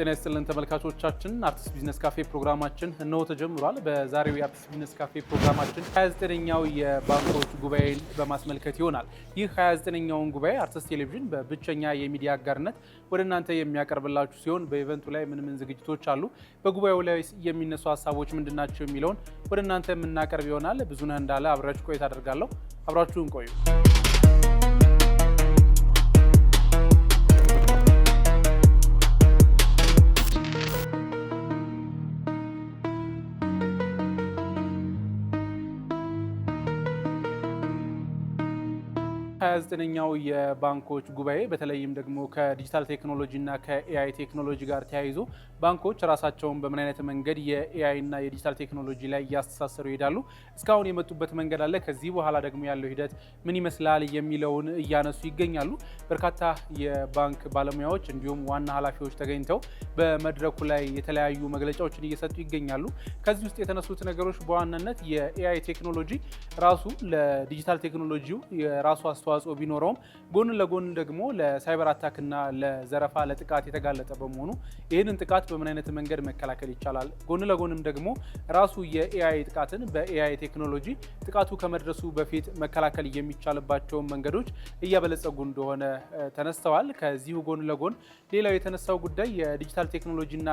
ጤና ይስጥልን ተመልካቾቻችን፣ አርቲስት ቢዝነስ ካፌ ፕሮግራማችን እነሆ ተጀምሯል። በዛሬው የአርቲስት ቢዝነስ ካፌ ፕሮግራማችን 29ኛው የባንኮች ጉባኤን በማስመልከት ይሆናል። ይህ 29ኛውን ጉባኤ አርቲስት ቴሌቪዥን በብቸኛ የሚዲያ አጋርነት ወደ እናንተ የሚያቀርብላችሁ ሲሆን በኢቨንቱ ላይ ምን ዝግጅቶች አሉ፣ በጉባኤው ላይ የሚነሱ ሀሳቦች ምንድናቸው የሚለውን ወደ እናንተ የምናቀርብ ይሆናል። ብዙነህ እንዳለ አብራችሁ ቆይታ አደርጋለሁ። አብራችሁን ቆዩ። ኛው የባንኮች ጉባኤ በተለይም ደግሞ ከዲጂታል ቴክኖሎጂ እና ከኤአይ ቴክኖሎጂ ጋር ተያይዞ ባንኮች ራሳቸውን በምን አይነት መንገድ የኤአይ እና የዲጂታል ቴክኖሎጂ ላይ እያስተሳሰሩ ይሄዳሉ፣ እስካሁን የመጡበት መንገድ አለ፣ ከዚህ በኋላ ደግሞ ያለው ሂደት ምን ይመስላል የሚለውን እያነሱ ይገኛሉ። በርካታ የባንክ ባለሙያዎች እንዲሁም ዋና ኃላፊዎች ተገኝተው በመድረኩ ላይ የተለያዩ መግለጫዎችን እየሰጡ ይገኛሉ። ከዚህ ውስጥ የተነሱት ነገሮች በዋናነት የኤአይ ቴክኖሎጂ ራሱ ለዲጂታል ቴክኖሎጂው የራሱ አስተዋጽኦ ቢኖረውም ጎን ለጎን ደግሞ ለሳይበር አታክ እና ለዘረፋ ለጥቃት የተጋለጠ በመሆኑ ይህንን ጥቃት በምን አይነት መንገድ መከላከል ይቻላል፣ ጎን ለጎንም ደግሞ ራሱ የኤአይ ጥቃትን በኤአይ ቴክኖሎጂ ጥቃቱ ከመድረሱ በፊት መከላከል የሚቻልባቸውን መንገዶች እያበለጸጉ እንደሆነ ተነስተዋል። ከዚሁ ጎን ለጎን ሌላው የተነሳው ጉዳይ የዲጂታል ቴክኖሎጂ እና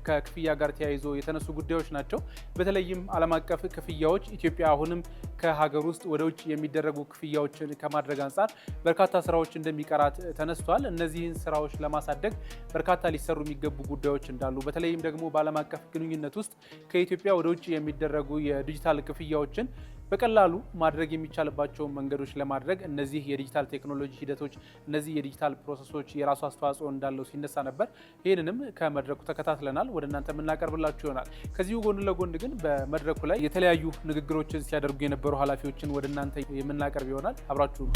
ከክፍያ ጋር ተያይዞ የተነሱ ጉዳዮች ናቸው። በተለይም ዓለም አቀፍ ክፍያዎች ኢትዮጵያ አሁንም ከሀገር ውስጥ ወደ ውጭ የሚደረጉ ክፍያዎችን ከማድረግ አንጻር በርካታ ስራዎች እንደሚቀራት ተነስቷል። እነዚህን ስራዎች ለማሳደግ በርካታ ሊሰሩ የሚገቡ ጉዳዮች እንዳሉ፣ በተለይም ደግሞ በዓለም አቀፍ ግንኙነት ውስጥ ከኢትዮጵያ ወደ ውጭ የሚደረጉ የዲጂታል ክፍያዎችን በቀላሉ ማድረግ የሚቻልባቸውን መንገዶች ለማድረግ እነዚህ የዲጂታል ቴክኖሎጂ ሂደቶች፣ እነዚህ የዲጂታል ፕሮሰሶች የራሱ አስተዋጽኦ እንዳለው ሲነሳ ነበር። ይህንንም ከመድረኩ ተከታትለናል፣ ወደ እናንተ የምናቀርብላችሁ ይሆናል። ከዚሁ ጎን ለጎን ግን በመድረኩ ላይ የተለያዩ ንግግሮችን ሲያደርጉ የነበሩ ኃላፊዎችን ወደ እናንተ የምናቀርብ ይሆናል። አብራችሁ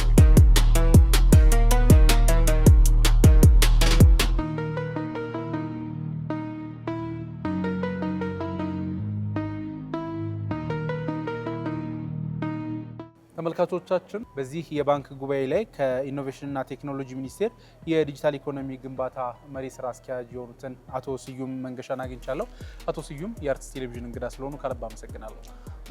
ተመልካቾቻችን በዚህ የባንክ ጉባኤ ላይ ከኢኖቬሽንና ቴክኖሎጂ ሚኒስቴር የዲጂታል ኢኮኖሚ ግንባታ መሪ ስራ አስኪያጅ የሆኑትን አቶ ስዩም መንገሻን አግኝቻለሁ። አቶ ስዩም የአርቲስት ቴሌቪዥን እንግዳ ስለሆኑ ከልብ አመሰግናለሁ።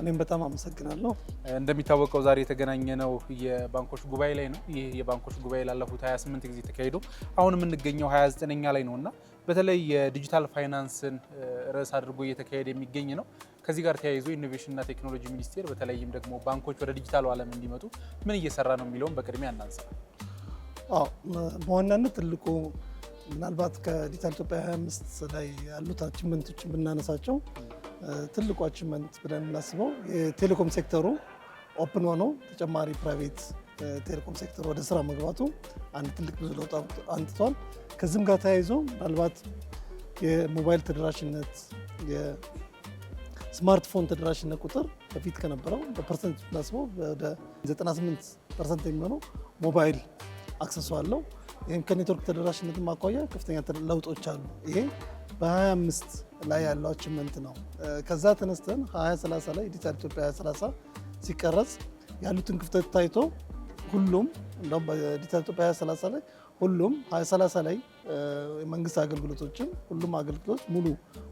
እኔም በጣም አመሰግናለሁ። እንደሚታወቀው ዛሬ የተገናኘነው የባንኮች ጉባኤ ላይ ነው። ይህ የባንኮች ጉባኤ ላለፉት 28 ጊዜ ተካሂዶ አሁን የምንገኘው 29ኛ ላይ ነውና በተለይ የዲጂታል ፋይናንስን ርዕስ አድርጎ እየተካሄደ የሚገኝ ነው። ከዚህ ጋር ተያይዞ ኢኖቬሽንና ቴክኖሎጂ ሚኒስቴር በተለይም ደግሞ ባንኮች ወደ ዲጂታሉ ዓለም እንዲመጡ ምን እየሰራ ነው የሚለውን በቅድሚያ እናንሳ። በዋናነት ትልቁ ምናልባት ከዲጂታል ኢትዮጵያ 25 ላይ ያሉት አቺቭመንቶችን ብናነሳቸው ትልቁ አቺቭመንት ብለን የምናስበው የቴሌኮም ሴክተሩ ኦፕን ሆኖ ተጨማሪ ፕራይቬት ቴሌኮም ሴክተር ወደ ስራ መግባቱ አንድ ትልቅ ብዙ ለውጥ አንጥቷል። ከዚህም ጋር ተያይዞ ምናልባት የሞባይል ተደራሽነት የስማርትፎን ተደራሽነት ቁጥር በፊት ከነበረው በፐርሰንት ብናስበው ወደ 98% የሚሆነው ሞባይል አክሰሱ አለው። ይህም ከኔትወርክ ተደራሽነት ማኳያ ከፍተኛ ለውጦች አሉ። ይሄ በ25 ላይ ያለው አቺቭመንት ነው። ከዛ ተነስተን 2030 ላይ ዲጂታል ኢትዮጵያ 2030 ሲቀረጽ ያሉትን ክፍተት ታይቶ ሁሉም እንደውም በዲጂታል ኢትዮጵያ 2030 ላይ ሁሉም 2030 ላይ የመንግስት አገልግሎቶችን ሁሉም አገልግሎቶች ሙሉ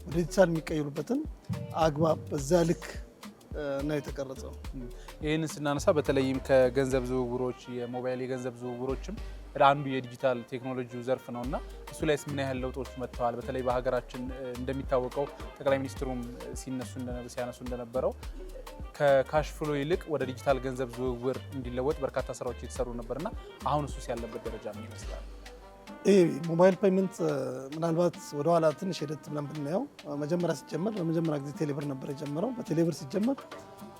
ወደ ዲጂታል የሚቀይሩበትን አግባብ በዛ ልክ ነው የተቀረጸው። ይህንን ስናነሳ በተለይም ከገንዘብ ዝውውሮች የሞባይል የገንዘብ ዝውውሮችም አንዱ የዲጂታል ቴክኖሎጂው ዘርፍ ነውና እሱ ላይ ምን ያህል ለውጦች መጥተዋል? በተለይ በሀገራችን እንደሚታወቀው ጠቅላይ ሚኒስትሩም ሲያነሱ እንደነበረው ከካሽ ፍሎ ይልቅ ወደ ዲጂታል ገንዘብ ዝውውር እንዲለወጥ በርካታ ስራዎች የተሰሩ ነበርና አሁን እሱስ ያለበት ደረጃ ምን ይመስላል? ይህ ሞባይል ፔይመንት ምናልባት ወደኋላ ትንሽ ሄደት ብለን ብናየው መጀመሪያ ሲጀመር በመጀመሪያ ጊዜ ቴሌብር ነበር የጀመረው። በቴሌብር ሲጀመር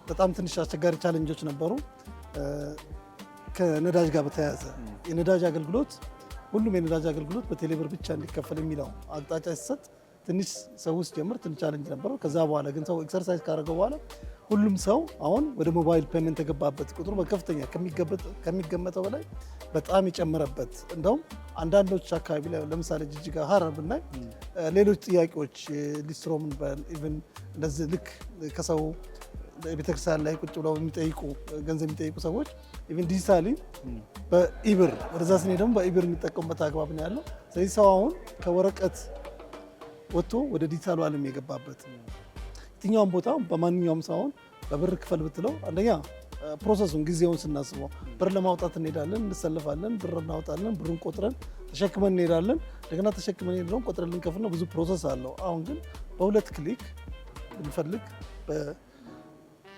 በጣም ትንሽ አስቸጋሪ ቻሌንጆች ነበሩ። ከነዳጅ ጋር በተያያዘ የነዳጅ አገልግሎት ሁሉም የነዳጅ አገልግሎት በቴሌብር ብቻ እንዲከፈል የሚለው አቅጣጫ ሲሰጥ ትንሽ ሰው ውስጥ ጀምር ትንሽ ቻሌንጅ ነበረው። ከዛ በኋላ ግን ሰው ኤክሰርሳይዝ ካደረገው በኋላ ሁሉም ሰው አሁን ወደ ሞባይል ፔይመንት የገባበት ቁጥሩ በከፍተኛ ከሚገመተው በላይ በጣም የጨመረበት፣ እንደውም አንዳንዶች አካባቢ ላይ ለምሳሌ ጅጅጋ፣ ሀረር ብናይ ሌሎች ጥያቄዎች ሊስትሮምን ኢቭን እንደዚህ ልክ ከሰው ቤተክርስቲያን ላይ ቁጭ ብለው የሚጠይቁ ገንዘብ የሚጠይቁ ሰዎች ኢቭን ዲጂታሊ በኢብር ወደዛ ስንሄድ ደግሞ በኢብር የሚጠቀሙበት አግባብ ነው ያለው። ስለዚህ ሰው አሁን ከወረቀት ወጥቶ ወደ ዲጂታሉ ዓለም የገባበት የትኛውም ቦታ በማንኛውም ሰው አሁን በብር ክፈል ብትለው አንደኛ ፕሮሰሱን ጊዜውን ስናስበው ብር ለማውጣት እንሄዳለን፣ እንሰልፋለን፣ ብር እናወጣለን፣ ብሩን ቆጥረን ተሸክመን እንሄዳለን። እንደገና ተሸክመን ሄደን ቆጥረን ልንከፍል ነው። ብዙ ፕሮሰስ አለው። አሁን ግን በሁለት ክሊክ ብንፈልግ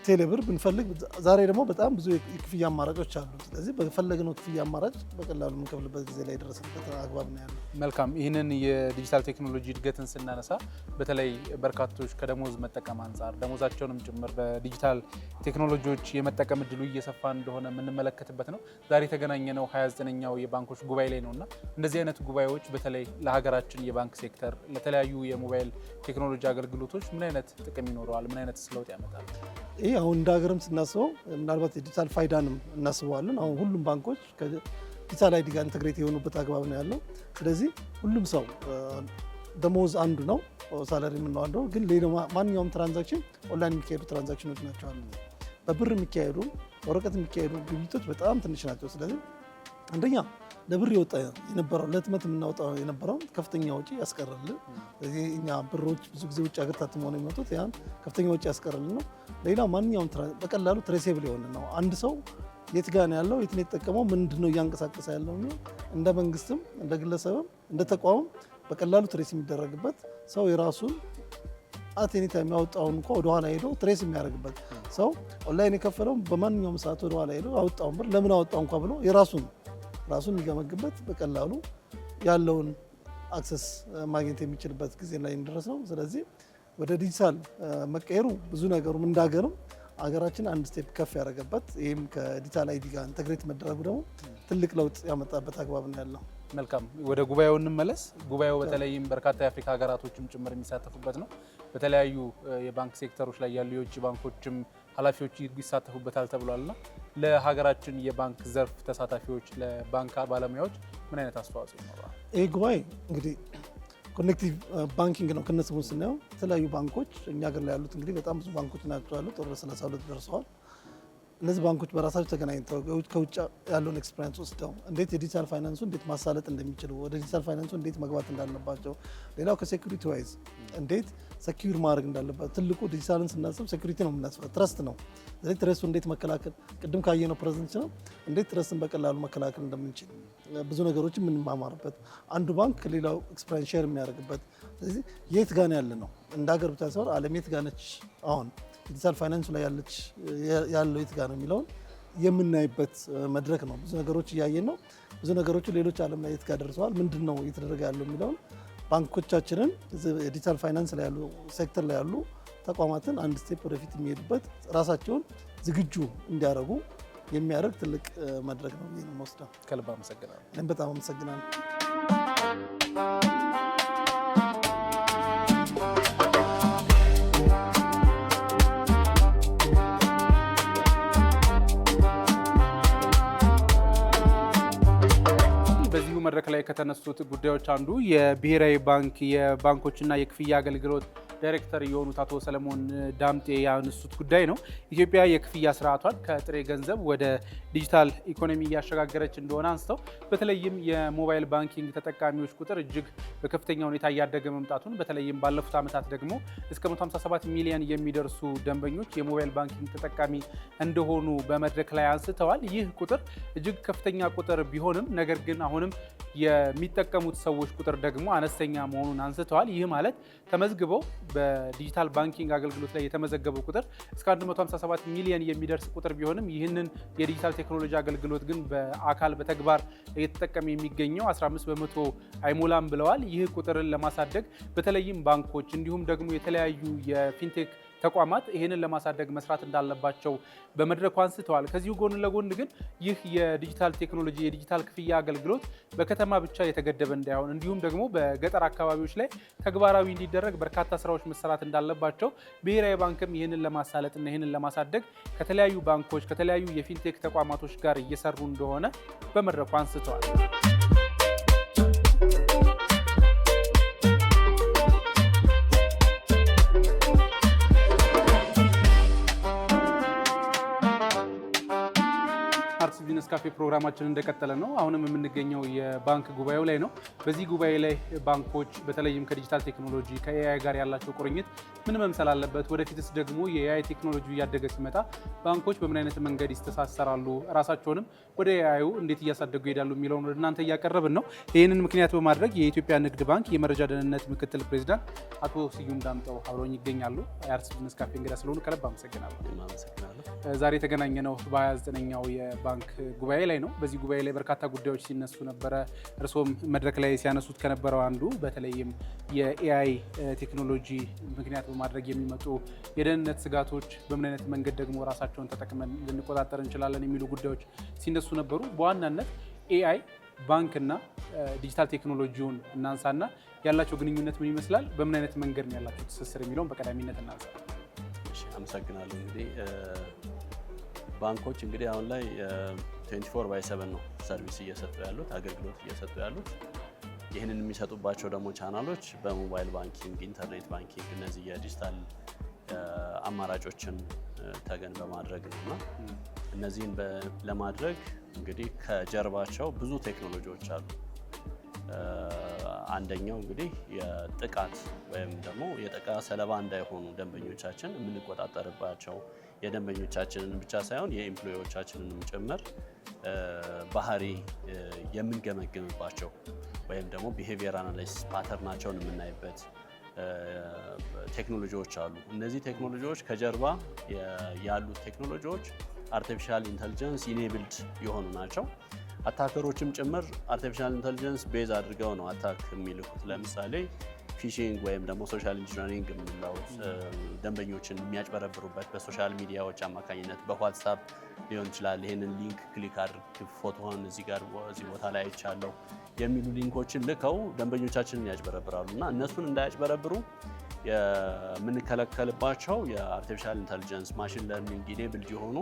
በቴሌብር ብንፈልግ ዛሬ ደግሞ በጣም ብዙ የክፍያ አማራጮች አሉ። ስለዚህ በፈለግነው ክፍያ አማራጭ በቀላሉ የምንከፍልበት ጊዜ ላይ ደረስንበት አግባብ ነው ያለው። መልካም። ይህንን የዲጂታል ቴክኖሎጂ እድገትን ስናነሳ በተለይ በርካቶች ከደሞዝ መጠቀም አንጻር ደሞዛቸውንም ጭምር በዲጂታል ቴክኖሎጂዎች የመጠቀም እድሉ እየሰፋ እንደሆነ የምንመለከትበት ነው። ዛሬ የተገናኘነው 29ኛው የባንኮች ጉባኤ ላይ ነውና እንደዚህ አይነት ጉባኤዎች በተለይ ለሀገራችን የባንክ ሴክተር ለተለያዩ የሞባይል ቴክኖሎጂ አገልግሎቶች ምን አይነት ጥቅም ይኖረዋል? ምን አይነት ለውጥ ያመጣል? ይህ አሁን እንደ ሀገርም ስናስበው ምናልባት የዲጂታል ፋይዳንም እናስበዋለን። አሁን ሁሉም ባንኮች ከዲጂታል አይዲ ጋር ኢንተግሬት የሆኑበት አግባብ ነው ያለው። ስለዚህ ሁሉም ሰው ደሞዝ አንዱ ነው፣ ሳላሪ የምንለው ግን ሌላ ማንኛውም ትራንዛክሽን ኦንላይን የሚካሄዱ ትራንዛክሽኖች ናቸው አሉ። በብር የሚካሄዱ በወረቀት የሚካሄዱ ግብይቶች በጣም ትንሽ ናቸው። ስለዚህ አንደኛ ለብር የወጣ የነበረው ለህትመት የምናወጣው የነበረውን ከፍተኛ ወጪ ያስቀርልን። ስለዚህ እኛ ብሮች ብዙ ጊዜ ውጭ ሀገር ታትመው ነው የሚመጡት። ያን ከፍተኛ ወጪ ያስቀርልን ነው። ሌላ ማንኛውም በቀላሉ ትሬሴብል የሆነ ነው። አንድ ሰው የት ጋር ነው ያለው፣ የት ነው የተጠቀመው፣ ምንድን ነው እያንቀሳቀሰ ያለው ነው። እንደ መንግስትም እንደ ግለሰብም እንደ ተቋምም በቀላሉ ትሬስ የሚደረግበት ሰው የራሱን አቴኒታ የሚያወጣውን እንኳ ወደኋላ ሄዶ ትሬስ የሚያደርግበት ሰው ኦንላይን የከፈለው በማንኛውም ሰዓት ወደኋላ ሄዶ አወጣውን ብር ለምን አወጣው እንኳ ብሎ ራሱን የሚገመግበት በቀላሉ ያለውን አክሰስ ማግኘት የሚችልበት ጊዜ ላይ እንደረስ ነው። ስለዚህ ወደ ዲጂታል መቀየሩ ብዙ ነገሩም እንዳገርም ሀገራችን አንድ ስቴፕ ከፍ ያደረገበት ይህም ከዲጂታል አይዲ ጋር ኢንተግሬት መደረጉ ደግሞ ትልቅ ለውጥ ያመጣበት አግባብ ነው ያለው። መልካም፣ ወደ ጉባኤው እንመለስ። ጉባኤው በተለይም በርካታ የአፍሪካ ሀገራቶችም ጭምር የሚሳተፉበት ነው። በተለያዩ የባንክ ሴክተሮች ላይ ያሉ የውጭ ባንኮችም ኃላፊዎች ይሳተፉበታል ተብሏልና ለሀገራችን የባንክ ዘርፍ ተሳታፊዎች ለባንክ ባለሙያዎች ምን አይነት አስተዋጽኦ ይኖራል? ይህ ጉባኤ እንግዲህ ኮኔክቲቭ ባንኪንግ ነው። ከነስሙ ስናየው የተለያዩ ባንኮች እኛ ሀገር ላይ ያሉት እንግዲህ በጣም ብዙ ባንኮች ናቸው ያሉት፣ ወደ 32 ደርሰዋል። እነዚህ ባንኮች በራሳቸው ተገናኝተው ከውጭ ያለውን ኤክስፔሪንስ ወስደው እንዴት የዲጂታል ፋይናንሱ እንዴት ማሳለጥ እንደሚችሉ ወደ ዲጂታል ፋይናንሱ እንዴት መግባት እንዳለባቸው፣ ሌላው ከሴኩሪቲ ዋይዝ እንዴት ሰኪዩር ማድረግ እንዳለባቸው። ትልቁ ዲጂታልን ስናስብ ሴኩሪቲ ነው የምናስበው፣ ትረስት ነው። ስለዚህ ትረስቱ እንዴት መከላከል ቅድም ካየነው ፕሬዘንት ነው እንዴት ትረስትን በቀላሉ መከላከል እንደምንችል ብዙ ነገሮችን የምንማማርበት አንዱ ባንክ ከሌላው ኤክስፔሪንስ ሼር የሚያደርግበት። ስለዚህ የት ጋር ያለ ነው እንደ ሀገር ብቻ ሳይሆን ዓለም የት ጋር ነች አሁን ዲጂታል ፋይናንሱ ላይ ያለው የት ጋር ነው የሚለውን የምናይበት መድረክ ነው። ብዙ ነገሮች እያየን ነው። ብዙ ነገሮች ሌሎች ዓለም ላይ የት ጋር ደርሰዋል፣ ምንድን ነው እየተደረገ ያለው የሚለውን ባንኮቻችንን የዲጂታል ፋይናንስ ላይ ያሉ ሴክተር ላይ ያሉ ተቋማትን አንድ ስቴፕ ወደፊት የሚሄዱበት ራሳቸውን ዝግጁ እንዲያደርጉ የሚያደርግ ትልቅ መድረክ ነው ብዬ ነው የምወስደው። ከልብ አመሰግናለሁ። እኔም በጣም አመሰግናለሁ። መድረክ ላይ ከተነሱት ጉዳዮች አንዱ የብሔራዊ ባንክ የባንኮችና የክፍያ አገልግሎት ዳይሬክተር የሆኑት አቶ ሰለሞን ዳምጤ ያነሱት ጉዳይ ነው። ኢትዮጵያ የክፍያ ስርዓቷን ከጥሬ ገንዘብ ወደ ዲጂታል ኢኮኖሚ እያሸጋገረች እንደሆነ አንስተው በተለይም የሞባይል ባንኪንግ ተጠቃሚዎች ቁጥር እጅግ በከፍተኛ ሁኔታ እያደገ መምጣቱን በተለይም ባለፉት ዓመታት ደግሞ እስከ 157 ሚሊዮን የሚደርሱ ደንበኞች የሞባይል ባንኪንግ ተጠቃሚ እንደሆኑ በመድረክ ላይ አንስተዋል። ይህ ቁጥር እጅግ ከፍተኛ ቁጥር ቢሆንም ነገር ግን አሁንም የሚጠቀሙት ሰዎች ቁጥር ደግሞ አነስተኛ መሆኑን አንስተዋል። ይህ ማለት ተመዝግበው በዲጂታል ባንኪንግ አገልግሎት ላይ የተመዘገበው ቁጥር እስከ 157 ሚሊዮን የሚደርስ ቁጥር ቢሆንም ይህንን የዲጂታል ቴክኖሎጂ አገልግሎት ግን በአካል በተግባር እየተጠቀመ የሚገኘው 15 በመቶ አይሞላም ብለዋል። ይህ ቁጥርን ለማሳደግ በተለይም ባንኮች እንዲሁም ደግሞ የተለያዩ የፊንቴክ ተቋማት ይህንን ለማሳደግ መስራት እንዳለባቸው በመድረኩ አንስተዋል። ከዚሁ ጎን ለጎን ግን ይህ የዲጂታል ቴክኖሎጂ የዲጂታል ክፍያ አገልግሎት በከተማ ብቻ የተገደበ እንዳይሆን እንዲሁም ደግሞ በገጠር አካባቢዎች ላይ ተግባራዊ እንዲደረግ በርካታ ስራዎች መሰራት እንዳለባቸው ብሔራዊ ባንክም ይህንን ለማሳለጥና ይህንን ለማሳደግ ከተለያዩ ባንኮች ከተለያዩ የፊንቴክ ተቋማቶች ጋር እየሰሩ እንደሆነ በመድረኩ አንስተዋል። ኔስካፌ ፕሮግራማችን እንደቀጠለ ነው። አሁንም የምንገኘው የባንክ ጉባኤው ላይ ነው። በዚህ ጉባኤ ላይ ባንኮች በተለይም ከዲጂታል ቴክኖሎጂ ከኤአይ ጋር ያላቸው ቁርኝት ምን መምሰል አለበት፣ ወደፊትስ ደግሞ የኤአይ ቴክኖሎጂ እያደገ ሲመጣ ባንኮች በምን አይነት መንገድ ይስተሳሰራሉ፣ ራሳቸውንም ወደ ኤአዩ እንዴት እያሳደጉ ይሄዳሉ የሚለውን ወደ እናንተ እያቀረብን ነው። ይህንን ምክንያት በማድረግ የኢትዮጵያ ንግድ ባንክ የመረጃ ደህንነት ምክትል ፕሬዚዳንት አቶ ስዩም ዳምጠው አብረውኝ ይገኛሉ። የአርስ ኔስካፌ እንግዳ ስለሆኑ ከልብ አመሰግናለሁ። ዛሬ የተገናኘ ነው በ29ኛው የባንክ ጉባኤ ላይ ነው። በዚህ ጉባኤ ላይ በርካታ ጉዳዮች ሲነሱ ነበረ። እርስዎም መድረክ ላይ ሲያነሱት ከነበረው አንዱ በተለይም የኤአይ ቴክኖሎጂ ምክንያት በማድረግ የሚመጡ የደህንነት ስጋቶች በምን አይነት መንገድ ደግሞ ራሳቸውን ተጠቅመን ልንቆጣጠር እንችላለን የሚሉ ጉዳዮች ሲነሱ ነበሩ። በዋናነት ኤአይ ባንክና ዲጂታል ቴክኖሎጂውን እናንሳና ያላቸው ግንኙነት ምን ይመስላል፣ በምን አይነት መንገድ ነው ያላቸው ትስስር የሚለውን በቀዳሚነት እናንሳ። አመሰግናለሁ። እንግዲህ ባንኮች እንግዲህ አሁን ላይ 24/7 ነው ሰርቪስ እየሰጡ ያሉት፣ አገልግሎት እየሰጡ ያሉት። ይህንን የሚሰጡባቸው ደግሞ ቻናሎች በሞባይል ባንኪንግ፣ ኢንተርኔት ባንኪንግ እነዚህ የዲጂታል አማራጮችን ተገን በማድረግ ነውና እነዚህን ለማድረግ እንግዲህ ከጀርባቸው ብዙ ቴክኖሎጂዎች አሉ። አንደኛው እንግዲህ የጥቃት ወይም ደግሞ የጥቃት ሰለባ እንዳይሆኑ ደንበኞቻችን የምንቆጣጠርባቸው የደንበኞቻችንን ብቻ ሳይሆን የኤምፕሎዮቻችንንም ጭምር ባህሪ የምንገመግምባቸው ወይም ደግሞ ቢሄቪየር አናላይሲስ ፓተርናቸውን የምናይበት ቴክኖሎጂዎች አሉ። እነዚህ ቴክኖሎጂዎች ከጀርባ ያሉት ቴክኖሎጂዎች አርቲፊሻል ኢንተልጀንስ ኢኔብልድ የሆኑ ናቸው። አታከሮችም ጭምር አርቲፊሻል ኢንተልጀንስ ቤዝ አድርገው ነው አታክ የሚልኩት። ለምሳሌ ፊሺንግ ወይም ደግሞ ሶሻል ኢንጂነሪንግ የምንለው ደንበኞችን የሚያጭበረብሩበት በሶሻል ሚዲያዎች አማካኝነት በዋትሳፕ ሊሆን ይችላል። ይህንን ሊንክ ክሊክ አድርግ፣ ፎቶን እዚህ ቦታ ላይ አይቻለሁ የሚሉ ሊንኮችን ልከው ደንበኞቻችንን ያጭበረብራሉ እና እነሱን እንዳያጭበረብሩ የምንከለከልባቸው የአርቲፊሻል ኢንተልጀንስ ማሽን ለርኒንግ ኢኔብልድ የሆኑ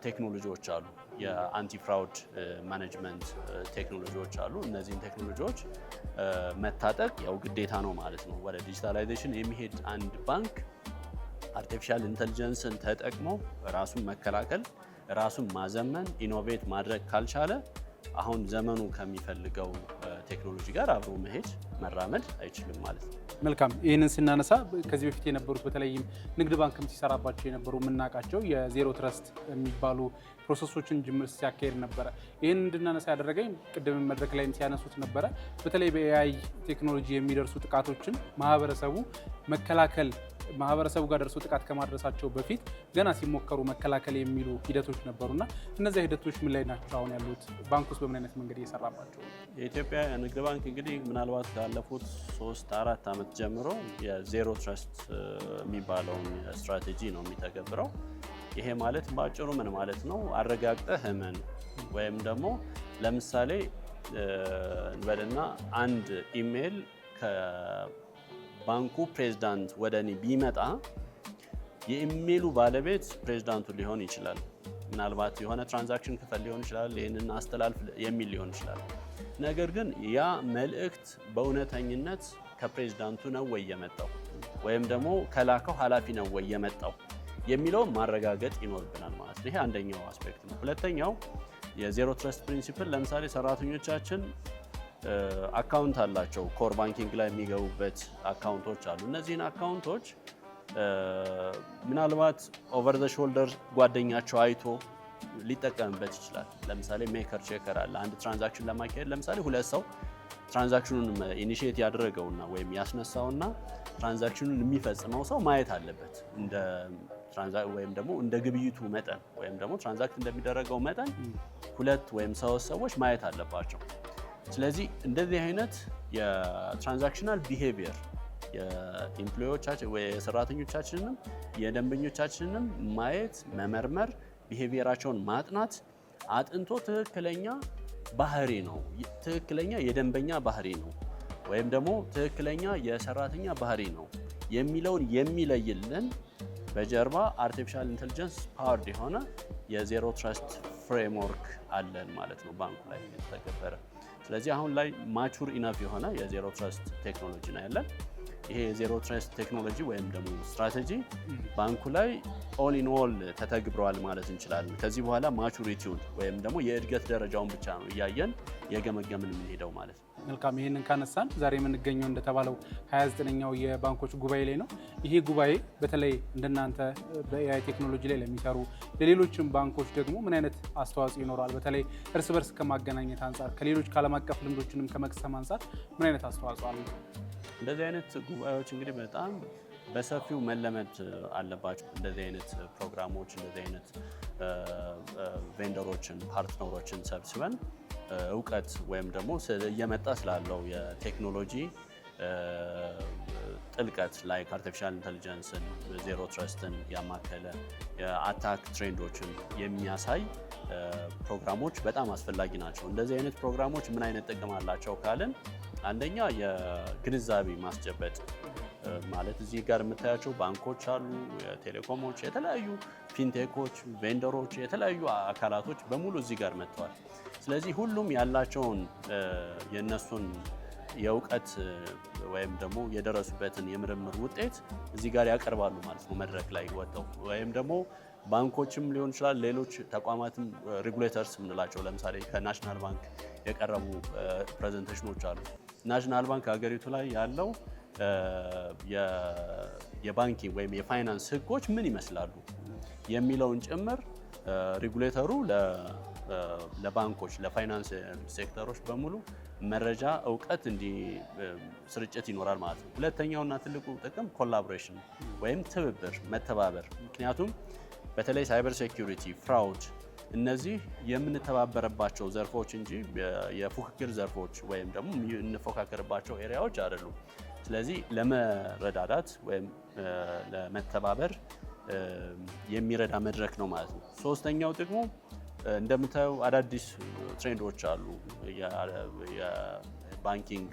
ቴክኖሎጂዎች አሉ። የአንቲ ፍራውድ ማኔጅመንት ቴክኖሎጂዎች አሉ። እነዚህን ቴክኖሎጂዎች መታጠቅ ያው ግዴታ ነው ማለት ነው። ወደ ዲጂታላይዜሽን የሚሄድ አንድ ባንክ አርቲፊሻል ኢንተልጀንስን ተጠቅሞ ራሱን መከላከል፣ ራሱን ማዘመን፣ ኢኖቬት ማድረግ ካልቻለ አሁን ዘመኑ ከሚፈልገው ቴክኖሎጂ ጋር አብሮ መሄድ መራመድ አይችልም ማለት ነው። መልካም። ይህንን ስናነሳ ከዚህ በፊት የነበሩት በተለይም ንግድ ባንክም ሲሰራባቸው የነበሩ የምናውቃቸው የዜሮ ትረስት የሚባሉ ፕሮሰሶችን ጅምር ሲያካሄድ ነበረ። ይህን እንድናነሳ ያደረገኝ ቅድም መድረክ ላይም ሲያነሱት ነበረ። በተለይ በኤአይ ቴክኖሎጂ የሚደርሱ ጥቃቶችን ማህበረሰቡ መከላከል ማህበረሰቡ ጋር ደርሶ ጥቃት ከማድረሳቸው በፊት ገና ሲሞከሩ መከላከል የሚሉ ሂደቶች ነበሩና እነዚያ ሂደቶች ምን ላይ ናቸው አሁን ያሉት? ባንክ ውስጥ በምን አይነት መንገድ እየሰራባቸው? የኢትዮጵያ ንግድ ባንክ እንግዲህ ምናልባት ካለፉት 3-4 ዓመት ጀምሮ የዜሮ ትረስት የሚባለውን ስትራቴጂ ነው የሚተገብረው። ይሄ ማለት በአጭሩ ምን ማለት ነው? አረጋግጠህ እመን ወይም ደግሞ ለምሳሌ እንበልና አንድ ኢሜይል ባንኩ ፕሬዝዳንት ወደ እኔ ቢመጣ የኢሜሉ ባለቤት ፕሬዝዳንቱ ሊሆን ይችላል። ምናልባት የሆነ ትራንዛክሽን ክፈል ሊሆን ይችላል፣ ይህንን አስተላልፍ የሚል ሊሆን ይችላል። ነገር ግን ያ መልእክት በእውነተኝነት ከፕሬዝዳንቱ ነው ወይ የመጣው ወይም ደግሞ ከላከው ኃላፊ ነው ወይ የመጣው የሚለውን ማረጋገጥ ይኖርብናል ማለት ነው። ይሄ አንደኛው አስፔክት ነው። ሁለተኛው የዜሮ ትረስት ፕሪንሲፕል ለምሳሌ ሰራተኞቻችን አካውንት አላቸው። ኮር ባንኪንግ ላይ የሚገቡበት አካውንቶች አሉ። እነዚህን አካውንቶች ምናልባት ኦቨር ዘ ሾልደር ጓደኛቸው አይቶ ሊጠቀምበት ይችላል። ለምሳሌ ሜከር ቼከር አለ። አንድ ትራንዛክሽን ለማካሄድ ለምሳሌ ሁለት ሰው ትራንዛክሽኑን ኢኒሺየት ያደረገውና ወይም ያስነሳውና ትራንዛክሽኑን የሚፈጽመው ሰው ማየት አለበት። ወይም ደግሞ እንደ ግብይቱ መጠን ወይም ደግሞ ትራንዛክት እንደሚደረገው መጠን ሁለት ወይም ሶስት ሰዎች ማየት አለባቸው። ስለዚህ እንደዚህ አይነት የትራንዛክሽናል ቢሄቪየር የኤምፕሎዮቻችን ወይ የሰራተኞቻችንንም የደንበኞቻችንንም ማየት መመርመር፣ ቢሄቪየራቸውን ማጥናት አጥንቶ ትክክለኛ ባህሪ ነው፣ ትክክለኛ የደንበኛ ባህሪ ነው ወይም ደግሞ ትክክለኛ የሰራተኛ ባህሪ ነው የሚለውን የሚለይልን በጀርባ አርቲፊሻል ኢንተልጀንስ ፓወርድ የሆነ የዜሮ ትረስት ፍሬምወርክ አለን ማለት ነው ባንኩ ላይ የተተገበረ። ስለዚህ አሁን ላይ ማቹር ኢነፍ የሆነ የዜሮ ትረስት ቴክኖሎጂ ነው ያለን። ይሄ የዜሮ ትረስት ቴክኖሎጂ ወይም ደግሞ ስትራቴጂ ባንኩ ላይ ኦል ኢን ኦል ተተግብሯል ማለት እንችላለን። ከዚህ በኋላ ማቹሪቲውን ወይም ደግሞ የእድገት ደረጃውን ብቻ ነው እያየን የገመገምን የምንሄደው ማለት ነው። መልካም። ይህንን ካነሳን ዛሬ የምንገኘው እንደተባለው 29ኛው የባንኮች ጉባኤ ላይ ነው። ይሄ ጉባኤ በተለይ እንደናንተ በኤአይ ቴክኖሎጂ ላይ ለሚሰሩ ለሌሎችም ባንኮች ደግሞ ምን አይነት አስተዋጽኦ ይኖራል? በተለይ እርስ በርስ ከማገናኘት አንጻር ከሌሎች ከዓለም አቀፍ ልምዶችንም ከመቅሰም አንጻር ምን አይነት አስተዋጽኦ አለ? እንደዚህ አይነት ጉባኤዎች እንግዲህ በጣም በሰፊው መለመድ አለባቸው። እንደዚህ አይነት ፕሮግራሞች እንደዚህ አይነት ቬንደሮችን ፓርትነሮችን ሰብስበን እውቀት ወይም ደግሞ እየመጣ ስላለው የቴክኖሎጂ ጥልቀት ላይክ አርቲፊሻል ኢንተለጀንስን ዜሮ ትረስትን ያማከለ የአታክ ትሬንዶችን የሚያሳይ ፕሮግራሞች በጣም አስፈላጊ ናቸው። እንደዚህ አይነት ፕሮግራሞች ምን አይነት ጥቅም አላቸው ካልን አንደኛ የግንዛቤ ማስጨበጥ ማለት እዚህ ጋር የምታያቸው ባንኮች አሉ፣ ቴሌኮሞች፣ የተለያዩ ፊንቴኮች፣ ቬንደሮች፣ የተለያዩ አካላቶች በሙሉ እዚህ ጋር መጥተዋል። ስለዚህ ሁሉም ያላቸውን የነሱን የእውቀት ወይም ደግሞ የደረሱበትን የምርምር ውጤት እዚህ ጋር ያቀርባሉ ማለት ነው መድረክ ላይ ወጥተው። ወይም ደግሞ ባንኮችም ሊሆን ይችላል ሌሎች ተቋማትም ሬጉሌተርስ የምንላቸው ለምሳሌ ከናሽናል ባንክ የቀረቡ ፕሬዘንቴሽኖች አሉ። ናሽናል ባንክ ሀገሪቱ ላይ ያለው የባንኪንግ ወይም የፋይናንስ ህጎች ምን ይመስላሉ የሚለውን ጭምር ሬጉሌተሩ ለባንኮች ለፋይናንስ ሴክተሮች በሙሉ መረጃ እውቀት ስርጭት ይኖራል ማለት ነው። ሁለተኛውና ትልቁ ጥቅም ኮላቦሬሽን ወይም ትብብር መተባበር። ምክንያቱም በተለይ ሳይበር ሴኩሪቲ፣ ፍራውድ እነዚህ የምንተባበረባቸው ዘርፎች እንጂ የፉክክር ዘርፎች ወይም ደግሞ የምንፎካከርባቸው ኤሪያዎች አይደሉም። ስለዚህ ለመረዳዳት ወይም ለመተባበር የሚረዳ መድረክ ነው ማለት ነው። ሶስተኛው ጥቅሙ እንደምታየው አዳዲስ ትሬንዶች አሉ፣ የባንኪንግ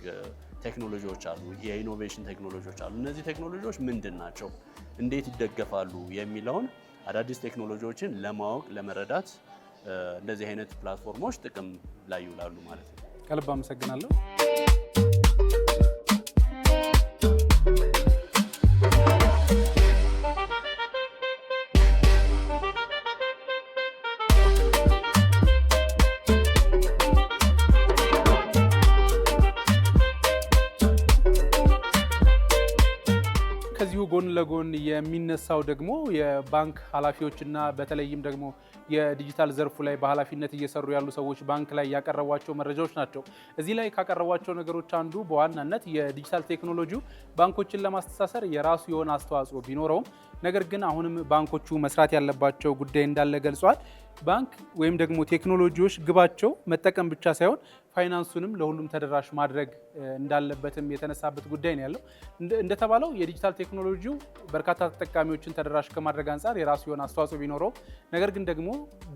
ቴክኖሎጂዎች አሉ፣ የኢኖቬሽን ቴክኖሎጂዎች አሉ። እነዚህ ቴክኖሎጂዎች ምንድን ናቸው፣ እንዴት ይደገፋሉ የሚለውን አዳዲስ ቴክኖሎጂዎችን ለማወቅ ለመረዳት እንደዚህ አይነት ፕላትፎርሞች ጥቅም ላይ ይውላሉ ማለት ነው። ከልብ አመሰግናለሁ። ከዚሁ ጎን ለጎን የሚነሳው ደግሞ የባንክ ኃላፊዎችና በተለይም ደግሞ የዲጂታል ዘርፉ ላይ በኃላፊነት እየሰሩ ያሉ ሰዎች ባንክ ላይ ያቀረቧቸው መረጃዎች ናቸው። እዚህ ላይ ካቀረቧቸው ነገሮች አንዱ በዋናነት የዲጂታል ቴክኖሎጂው ባንኮችን ለማስተሳሰር የራሱ የሆነ አስተዋጽኦ ቢኖረውም ነገር ግን አሁንም ባንኮቹ መስራት ያለባቸው ጉዳይ እንዳለ ገልጿል። ባንክ ወይም ደግሞ ቴክኖሎጂዎች ግባቸው መጠቀም ብቻ ሳይሆን ፋይናንሱንም ለሁሉም ተደራሽ ማድረግ እንዳለበትም የተነሳበት ጉዳይ ነው ያለው። እንደተባለው የዲጂታል ቴክኖሎጂው በርካታ ተጠቃሚዎችን ተደራሽ ከማድረግ አንጻር የራሱ የሆነ አስተዋጽኦ ቢኖረው ነገር ግን ደግሞ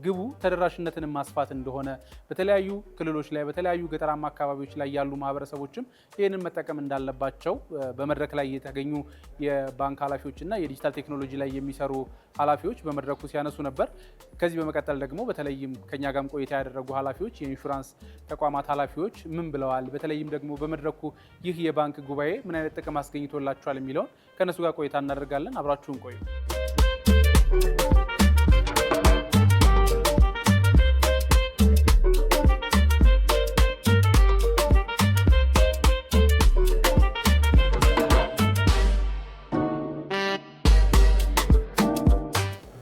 ግቡ ተደራሽነትን ማስፋት እንደሆነ በተለያዩ ክልሎች ላይ በተለያዩ ገጠራማ አካባቢዎች ላይ ያሉ ማህበረሰቦችም ይህንን መጠቀም እንዳለባቸው በመድረክ ላይ የተገኙ የባንክ ኃላፊዎችና የዲጂታል ቴክኖሎጂ ላይ የሚሰሩ ኃላፊዎች በመድረኩ ሲያነሱ ነበር። ከዚህ በመቀጠል ደግሞ በተለይም ከኛ ጋርም ቆይታ ያደረጉ ኃላፊዎች የኢንሹራንስ ተቋማት ኃላፊዎች ምን ብለዋል፣ በተለይም ደግሞ በመድረኩ ይህ የባንክ ጉባኤ ምን አይነት ጥቅም አስገኝቶላቸዋል የሚለውን ከነሱ ጋር ቆይታ እናደርጋለን። አብራችሁን ቆዩ።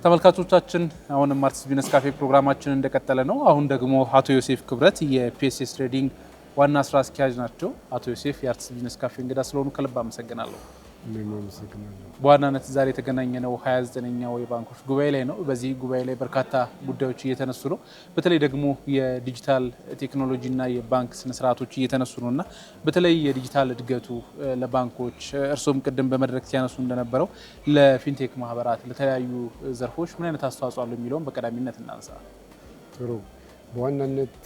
ተመልካቾቻችን አሁንም አርትስ ቢዝነስ ካፌ ፕሮግራማችን እንደቀጠለ ነው። አሁን ደግሞ አቶ ዮሴፍ ክብረት የፒኤስኤስ ትሬዲንግ ዋና ስራ አስኪያጅ ናቸው። አቶ ዮሴፍ የአርትስ ቢዝነስ ካፌ እንግዳ ስለሆኑ ከልብ አመሰግናለሁ። በዋናነት ዛሬ የተገናኘነው 29ኛው የባንኮች ጉባኤ ላይ ነው። በዚህ ጉባኤ ላይ በርካታ ጉዳዮች እየተነሱ ነው። በተለይ ደግሞ የዲጂታል ቴክኖሎጂና የባንክ ስነስርዓቶች እየተነሱ ነው እና በተለይ የዲጂታል እድገቱ ለባንኮች እርስዎም ቅድም በመድረክ ሲያነሱ እንደነበረው ለፊንቴክ ማህበራት፣ ለተለያዩ ዘርፎች ምን አይነት አስተዋጽኦ አለው የሚለውን በቀዳሚነት እናንሳ። ጥሩ። በዋናነት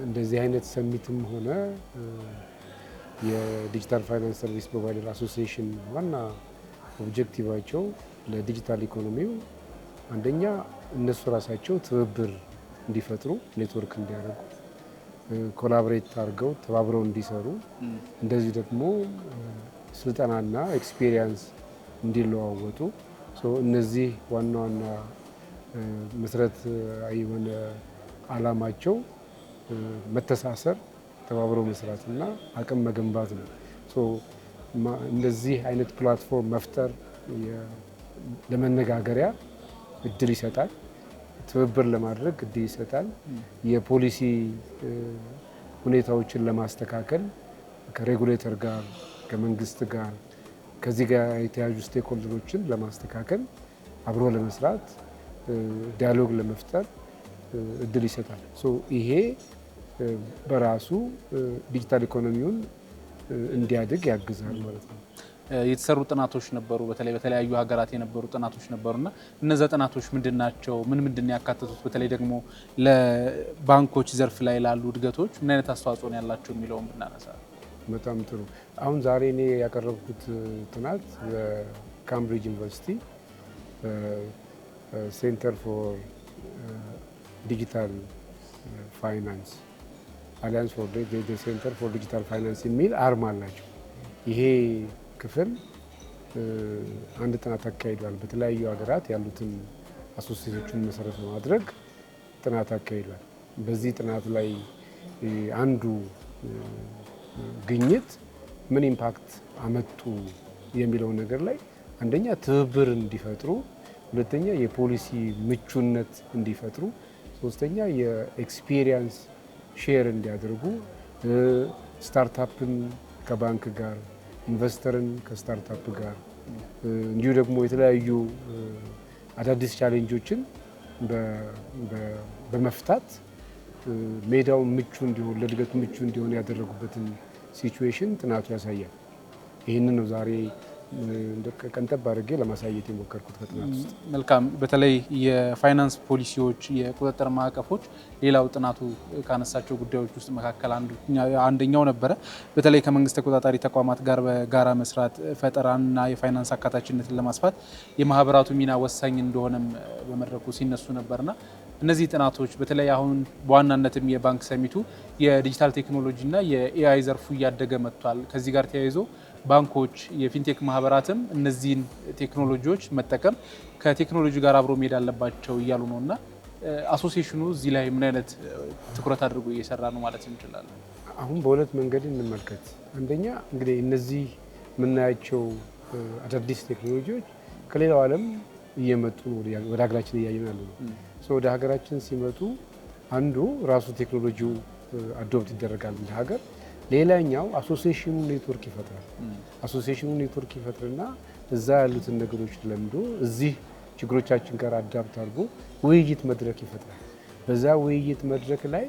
እንደዚህ አይነት ሰሚትም ሆነ የዲጂታል ፋይናንስ ሰርቪስ ፕሮቫይደር አሶሲዬሽን ዋና ኦብጀክቲቫቸው ለዲጂታል ኢኮኖሚው አንደኛ እነሱ ራሳቸው ትብብር እንዲፈጥሩ፣ ኔትወርክ እንዲያደርጉ፣ ኮላቦሬት አድርገው ተባብረው እንዲሰሩ፣ እንደዚህ ደግሞ ስልጠናና ኤክስፒሪየንስ እንዲለዋወጡ እነዚህ ዋና ዋና መሰረታዊ የሆነ ዓላማቸው መተሳሰር፣ ተባብሮ መስራትና አቅም መገንባት ነው። እንደዚህ አይነት ፕላትፎርም መፍጠር ለመነጋገሪያ እድል ይሰጣል፣ ትብብር ለማድረግ እድል ይሰጣል፣ የፖሊሲ ሁኔታዎችን ለማስተካከል ከሬጉሌተር ጋር ከመንግስት ጋር ከዚህ ጋር የተያዙ ስቴክሆልደሮችን ለማስተካከል አብሮ ለመስራት ዲያሎግ ለመፍጠር እድል ይሰጣል። ይሄ በራሱ ዲጂታል ኢኮኖሚውን እንዲያድግ ያግዛል ማለት ነው። የተሰሩ ጥናቶች ነበሩ፣ በተለያዩ ሀገራት የነበሩ ጥናቶች ነበሩና እነዛ ጥናቶች ምንድናቸው? ምንድን ያካተቱት? በተለይ ደግሞ ለባንኮች ዘርፍ ላይ ላሉ እድገቶች ምን አይነት አስተዋጽኦ ነው ያላቸው የሚለውን ብናነሳ። በጣም ጥሩ። አሁን ዛሬ እኔ ያቀረብኩት ጥናት በካምብሪጅ ዩኒቨርሲቲ ሴንተር ፎር ዲጂታል ፋይናንስ አሊያንስ ፎር ሴንተር ፎር ዲጂታል ፋይናንስ የሚል አርማ አላቸው። ይሄ ክፍል አንድ ጥናት አካሂዷል። በተለያዩ ሀገራት ያሉትን አሶሲዬሽኖችን መሰረት በማድረግ ጥናት አካሂዷል። በዚህ ጥናት ላይ አንዱ ግኝት ምን ኢምፓክት አመጡ የሚለው ነገር ላይ አንደኛ ትብብር እንዲፈጥሩ፣ ሁለተኛ የፖሊሲ ምቹነት እንዲፈጥሩ፣ ሶስተኛ የኤክስፒሪየንስ ሼር እንዲያደርጉ፣ ስታርታፕን ከባንክ ጋር፣ ኢንቨስተርን ከስታርታፕ ጋር እንዲሁ ደግሞ የተለያዩ አዳዲስ ቻሌንጆችን በመፍታት ሜዳውን ምቹ እንዲሆን ለእድገት ምቹ እንዲሆን ያደረጉበትን ሲቹዌሽን ጥናቱ ያሳያል። ይህንን ነው ዛሬ ቀንጠብ አድርጌ ለማሳየት የሞከርኩት ከጥናት ውስጥ። መልካም። በተለይ የፋይናንስ ፖሊሲዎች፣ የቁጥጥር ማዕቀፎች ሌላው ጥናቱ ካነሳቸው ጉዳዮች ውስጥ መካከል አንደኛው ነበረ። በተለይ ከመንግስት ተቆጣጣሪ ተቋማት ጋር በጋራ መስራት፣ ፈጠራና የፋይናንስ አካታችነትን ለማስፋት የማህበራቱ ሚና ወሳኝ እንደሆነም በመድረኩ ሲነሱ ነበርና እነዚህ ጥናቶች በተለይ አሁን በዋናነትም የባንክ ሰሚቱ የዲጂታል ቴክኖሎጂና የኤአይ ዘርፉ እያደገ መጥቷል። ከዚህ ጋር ተያይዞ ባንኮች፣ የፊንቴክ ማህበራትም እነዚህን ቴክኖሎጂዎች መጠቀም ከቴክኖሎጂ ጋር አብሮ መሄድ አለባቸው እያሉ ነው እና አሶሲዬሽኑ እዚህ ላይ ምን አይነት ትኩረት አድርጎ እየሰራ ነው ማለት እንችላለን? አሁን በሁለት መንገድ እንመልከት። አንደኛ እንግዲህ እነዚህ የምናያቸው አዳዲስ ቴክኖሎጂዎች ከሌላው ዓለም እየመጡ ወደ ሀገራችን እያየን ያለ ነው። ወደ ሀገራችን ሲመጡ አንዱ ራሱ ቴክኖሎጂው አዶፕት ይደረጋል እንደ ሀገር። ሌላኛው አሶሲዬሽኑ ኔትወርክ ይፈጥራል። አሶሲዬሽኑ ኔትወርክ ይፈጥርና እዛ ያሉትን ነገሮች ለምዶ እዚህ ችግሮቻችን ጋር አዳፕት አድርጎ ውይይት መድረክ ይፈጥራል። በዛ ውይይት መድረክ ላይ